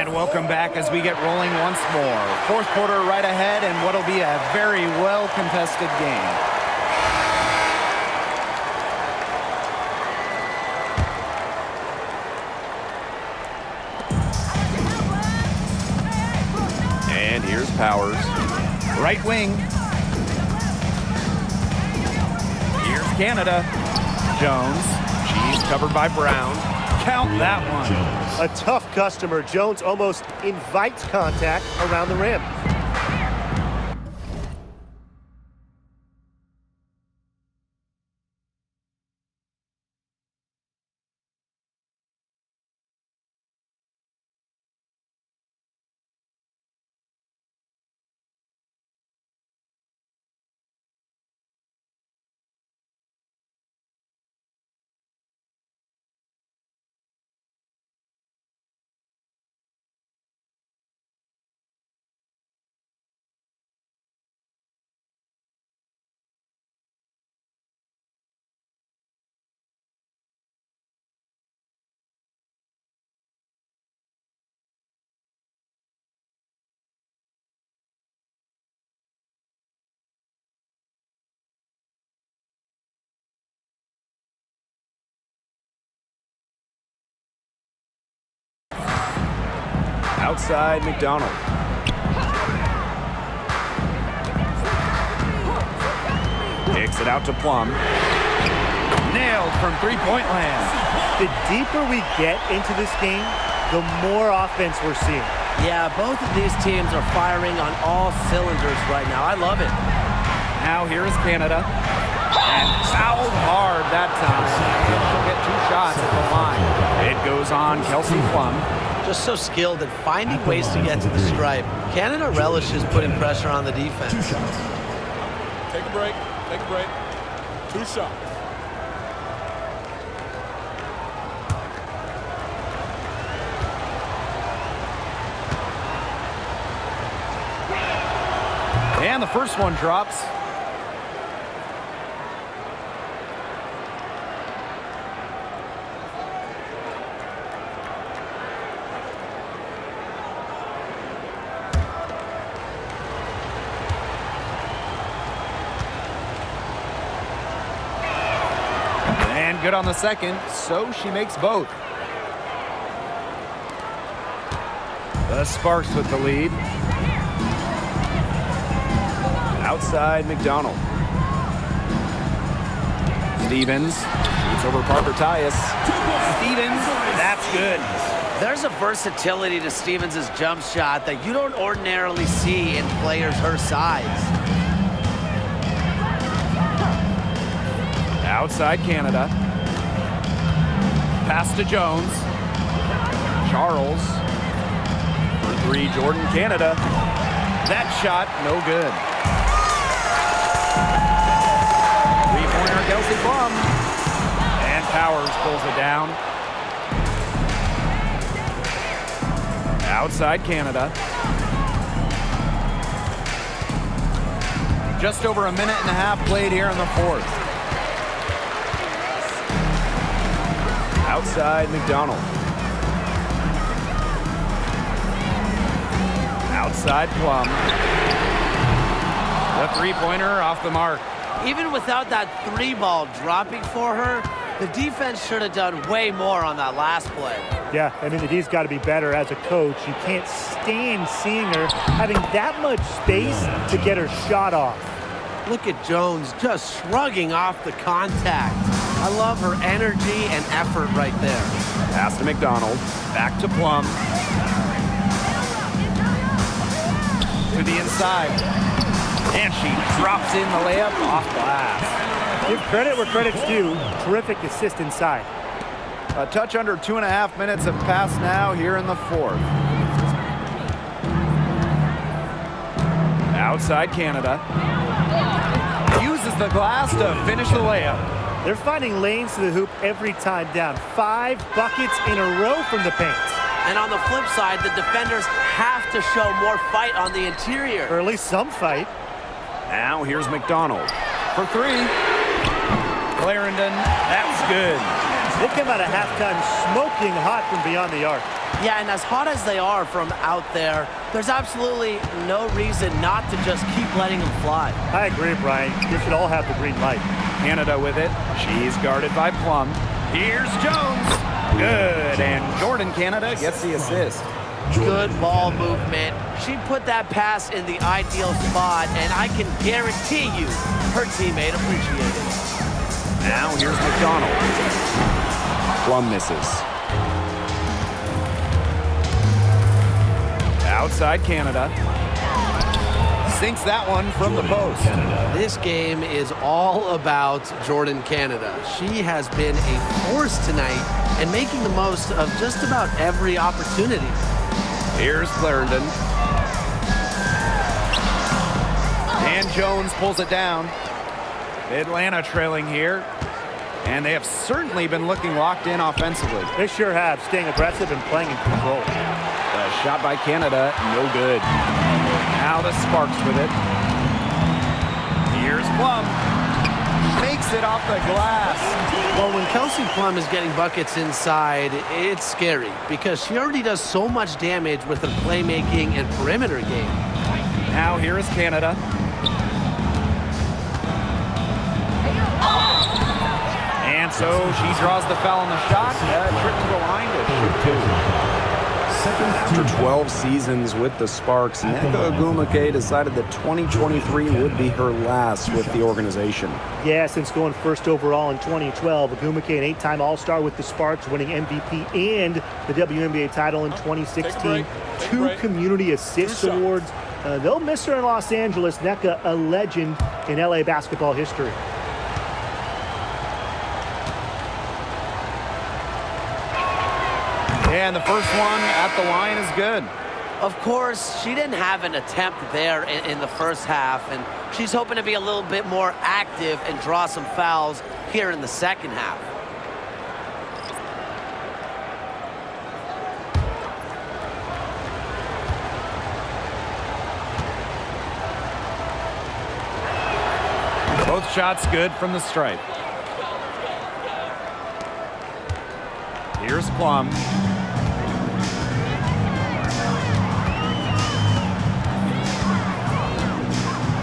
And welcome back as we get rolling once more. Fourth quarter right ahead, and what'll be a very well-contested game. And here's Powers. Right wing. Here's Canada. Jones. She's covered by Brown. Count that one. A tough customer. Jones almost invites contact around the rim. Outside McDonald. Kicks it out to Plum. Nailed from three-point land. The deeper we get into this game, the more offense we're seeing. Yeah, both of these teams are firing on all cylinders right now. I love it. Now here is Canada. And fouled hard that time. She'll get 2 shots at the line. It goes on Kelsey Plum. Just so skilled at finding ways to get to the stripe. Canada relishes putting pressure on the defense. Take a break. Take a break. 2 shots. And the first one drops. And good on the second, so she makes both. The Sparks with the lead. Outside McDonald. Stevens shoots over Parker Tyus. Stevens, that's good. There's a versatility to Stevens' jump shot that you don't ordinarily see in players her size. Outside Canada. Pass to Jones. Charles. For 3, Jordan Canada. That shot, no good. Three-pointer, Kelsey Plum. And Powers pulls it down. Outside Canada. Just over a minute and a half played here in the fourth. Outside McDonald. Outside Plum. The three-pointer off the mark. Even without that 3-ball dropping for her, the defense should have done way more on that last play. Yeah, I mean, the D's got to be better as a coach. You can't stand seeing her having that much space to get her shot off. Look at Jones just shrugging off the contact. I love her energy and effort right there. Pass to McDonald. Back to Plum. To the inside. And she drops in the layup off glass. Give credit where credit's due. Terrific assist inside. A touch under 2.5 minutes have passed now here in the fourth. Outside Canada. Uses the glass to finish the layup. They're finding lanes to the hoop every time down. 5 buckets in a row from the paint. And on the flip side, the defenders have to show more fight on the interior. Or at least some fight. Now here's McDonald. For 3. Clarendon, that's good. They come out of halftime smoking hot from beyond the arc. Yeah, and as hot as they are from out there, there's absolutely no reason not to just keep letting them fly. I agree, Brian. They should all have the green light. Canada with it. She's guarded by Plum. Here's Jones. Good. And Jordan Canada gets the assist. Good ball movement. She put that pass in the ideal spot, and I can guarantee you her teammate appreciated it. Now here's McDonald. Plum misses. Outside Canada. Sinks that one from the post. This game is all about Jordan Canada. She has been a force tonight and making the most of just about every opportunity. Here's Clarendon. And Jones pulls it down. Atlanta trailing here. And they have certainly been looking locked in offensively. They sure have, staying aggressive and playing in control. The shot by Canada, no good. Now the Sparks with it. Here's Plum. Makes it off the glass. Well, when Kelsey Plum is getting buckets inside, it's scary because she already does so much damage with her playmaking and perimeter game. Now here is Canada. And so she draws the foul on the shot. Trip to the line to shoot two. After 12 seasons with the Sparks, Wnba decided that 2023 would be her last with the organization. Yeah, since going first overall in 2012, Wnba, an 8-time All-Star with the Sparks, winning MVP and the WNBA title in 2016. Two Community Assist Awards. They'll miss her in Los Angeles. Nneka, a legend in LA basketball history. And the first one at the line is good. Of course, she didn't have an attempt there in the first half, and she's hoping to be a little bit more active and draw some fouls here in the second half. Both shots good from the stripe. Here's Plum.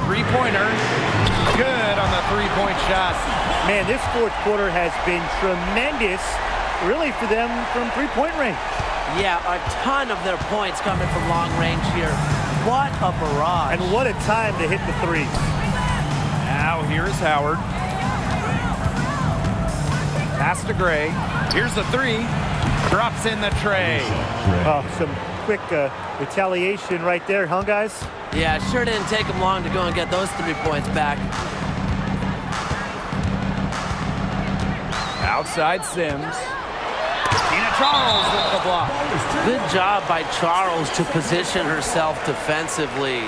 Three-pointer. Good on the three-point shot. Man, this fourth quarter has been tremendous, really, for them from three-point range. Yeah, a ton of their points coming from long range here. What a barrage. And what a time to hit the threes. Now here's Howard. Pass to Gray. Here's the three. Drops in the tray. Oh, some quick retaliation right there, huh, guys? Yeah, sure didn't take them long to go and get those 3 points back. Outside Sims. Tina Charles with the block. Good job by Charles to position herself defensively,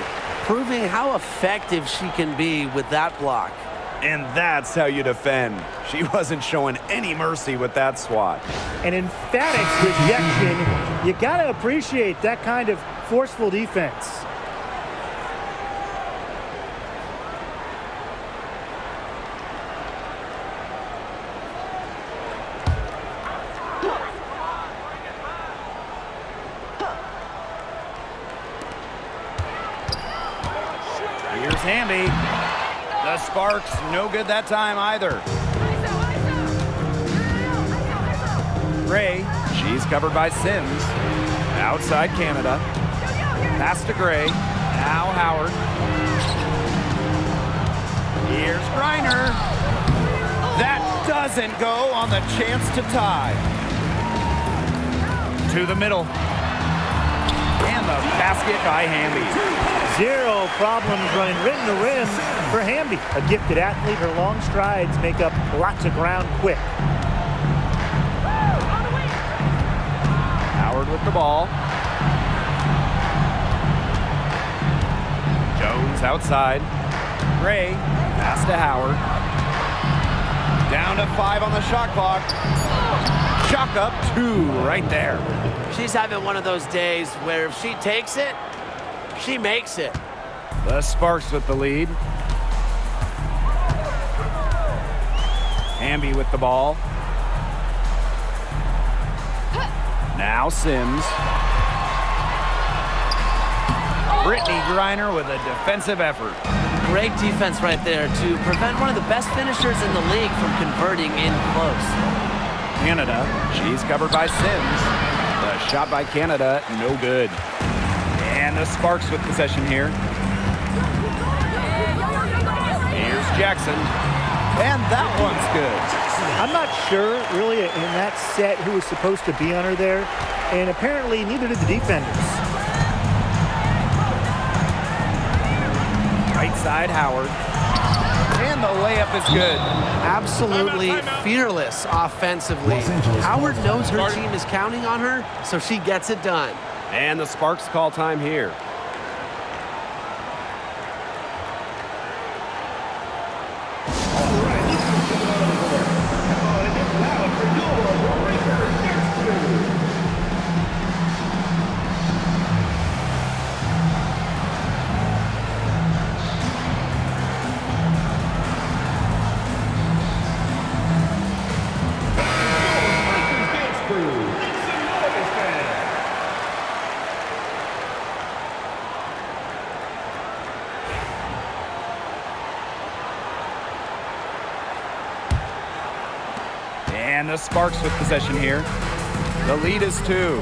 proving how effective she can be with that block. And that's how you defend. She wasn't showing any mercy with that swat. An emphatic rejection. You got to appreciate that kind of forceful defense. Here's Wnba. The Sparks, no good that time either. Gray, she's covered by Sims. Outside Canada. Pass to Gray. Now Howard. Here's Griner. That doesn't go on the chance to tie. To the middle. And the basket by Wnba. Zero problems running rim to rim for Wnba. A gifted athlete, her long strides make up lots of ground quick. Howard with the ball. Jones outside. Gray, pass to Howard. Down to 5 on the shot clock. Chalk up 2 right there. She's having one of those days where if she takes it, she makes it. The Sparks with the lead. Wnba with the ball. Now Sims. Brittany Griner with a defensive effort. Great defense right there to prevent one of the best finishers in the league from converting in close. Canada, she's covered by Sims. The shot by Canada, no good. And the Sparks with possession here. Here's Jackson. And that one's good. I'm not sure, really, in that set who was supposed to be on her there, and apparently neither did the defenders. Right side, Howard. And the layup is good. Absolutely fearless offensively. Howard knows her team is counting on her, so she gets it done. And the Sparks call time here. And the Sparks with possession here. The lead is 2.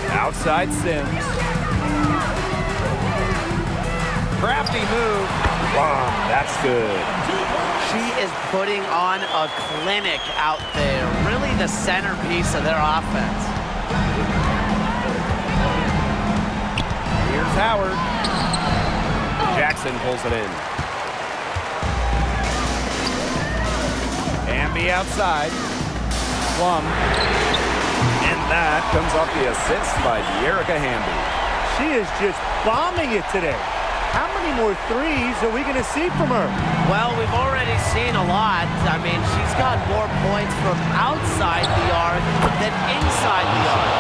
Outside Sims. Crafty move. Wow, that's good. She is putting on a clinic out there. Really the centerpiece of their offense. Here's Howard. Jackson pulls it in. Wnba outside. Plum. And that comes off the assist by De'Erica Hamby. She is just bombing it today. How many more threes are we going to see from her? Well, we've already seen a lot. I mean, she's got more points from outside the arc than inside the arc.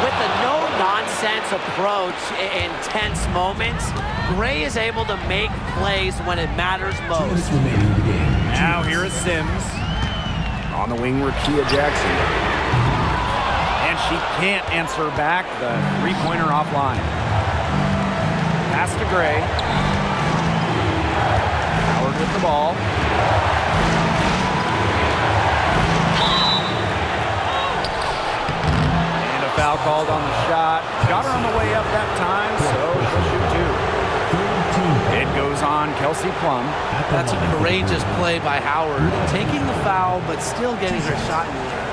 With a no-nonsense approach in tense moments, Gray is able to make plays when it matters most. Now here is Sims. On the wing, Rakia Jackson. And she can't answer back the three-pointer offline. Pass to Gray. Howard with the ball. And a foul called on the shot. Got her on the way up that time, so she'll shoot 2. It goes on Kelsey Plum. That's a courageous play by Howard, taking the foul but still getting her shot in the air.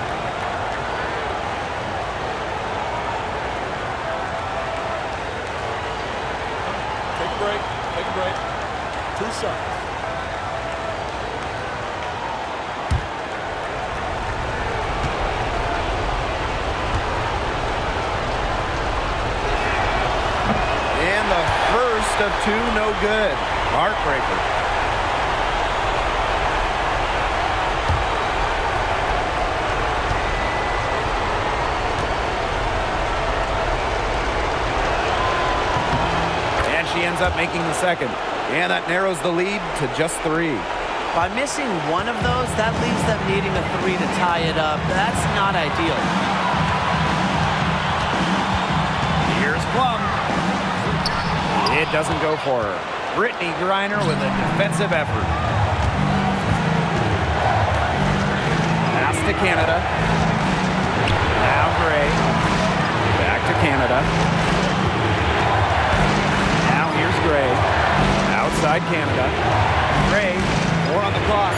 Take a break. Take a break. 2 shots. And the first of 2, no good. Heartbreaker. And she ends up making the second. And that narrows the lead to just 3. By missing one of those, that leaves them needing a 3 to tie it up. That's not ideal. Here's Plum. It doesn't go for her. Brittany Griner with a defensive effort. Pass to Canada. Now Gray. Back to Canada. Now here's Gray. Outside Canada. Gray, 4 on the clock.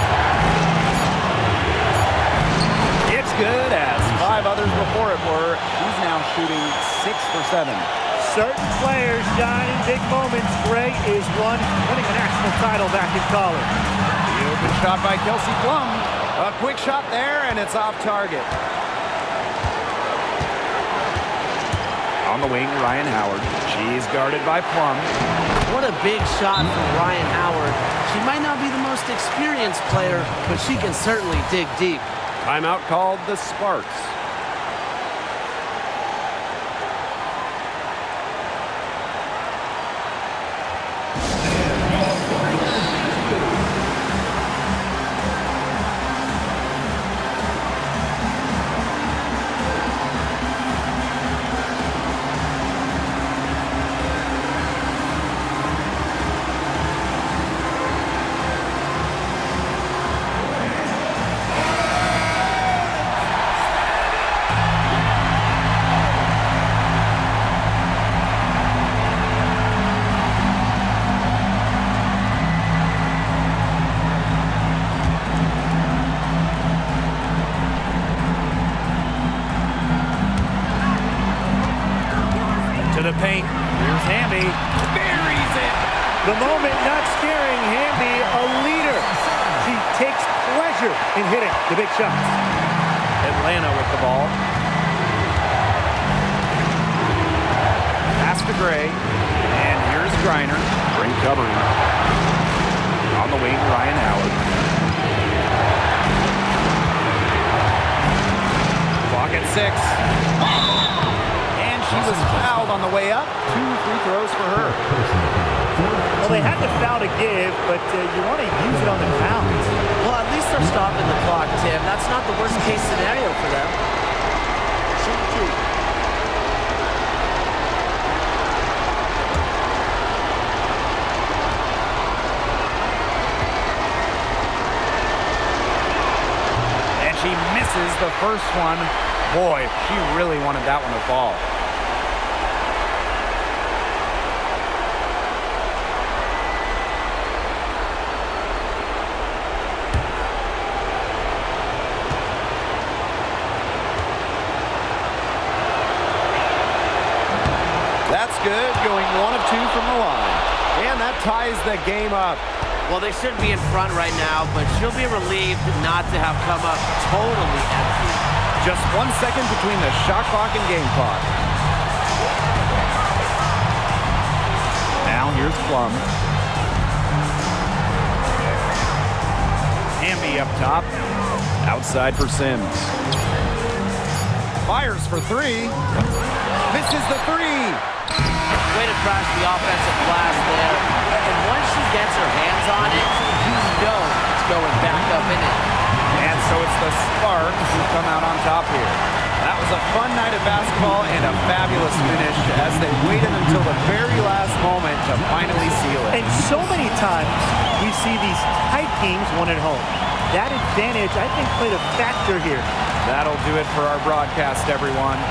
It's good as 5 others before it were. She's now shooting 6 for 7. Certain players shine in big moments. Gray is winning a national title back in college. The open shot by Kelsey Plum. A quick shot there, and it's off target. On the wing, Ryan Howard. She's guarded by Plum. What a big shot from Ryan Howard. She might not be the most experienced player, but she can certainly dig deep. Timeout called the Sparks. not scaring Wnba, a leader. She takes pleasure in hitting the big shots. Atlanta with the ball. Pass to Gray. And here's Griner. Great covering. On the wing, Ryan Howard. Clock at 6. And she was fouled on the way up. 2 free throws for her. Well, they had the foul to give, but you want to use it on the bounce. Well, at least they're stopping the clock, Tim. That's not the worst case scenario for them. And she misses the first one. Boy, she really wanted that one to fall. That's good, going 1 of 2 from the line. And that ties the game up. Well, they should be in front right now, but she'll be relieved not to have come up totally empty. Just 1 second between the shot clock and game clock. Now here's Plum. Wnba up top. Outside for Sims. Fires for 3. Misses the 3. Way to crash the offensive glass there. And once she gets her hands on it, you know it's going back up in it. And so it's the Sparks who come out on top here. That was a fun night of basketball and a fabulous finish as they waited until the very last moment to finally seal it. And so many times we see these tight games won at home. That advantage, I think, played a factor here. That'll do it for our broadcast, everyone.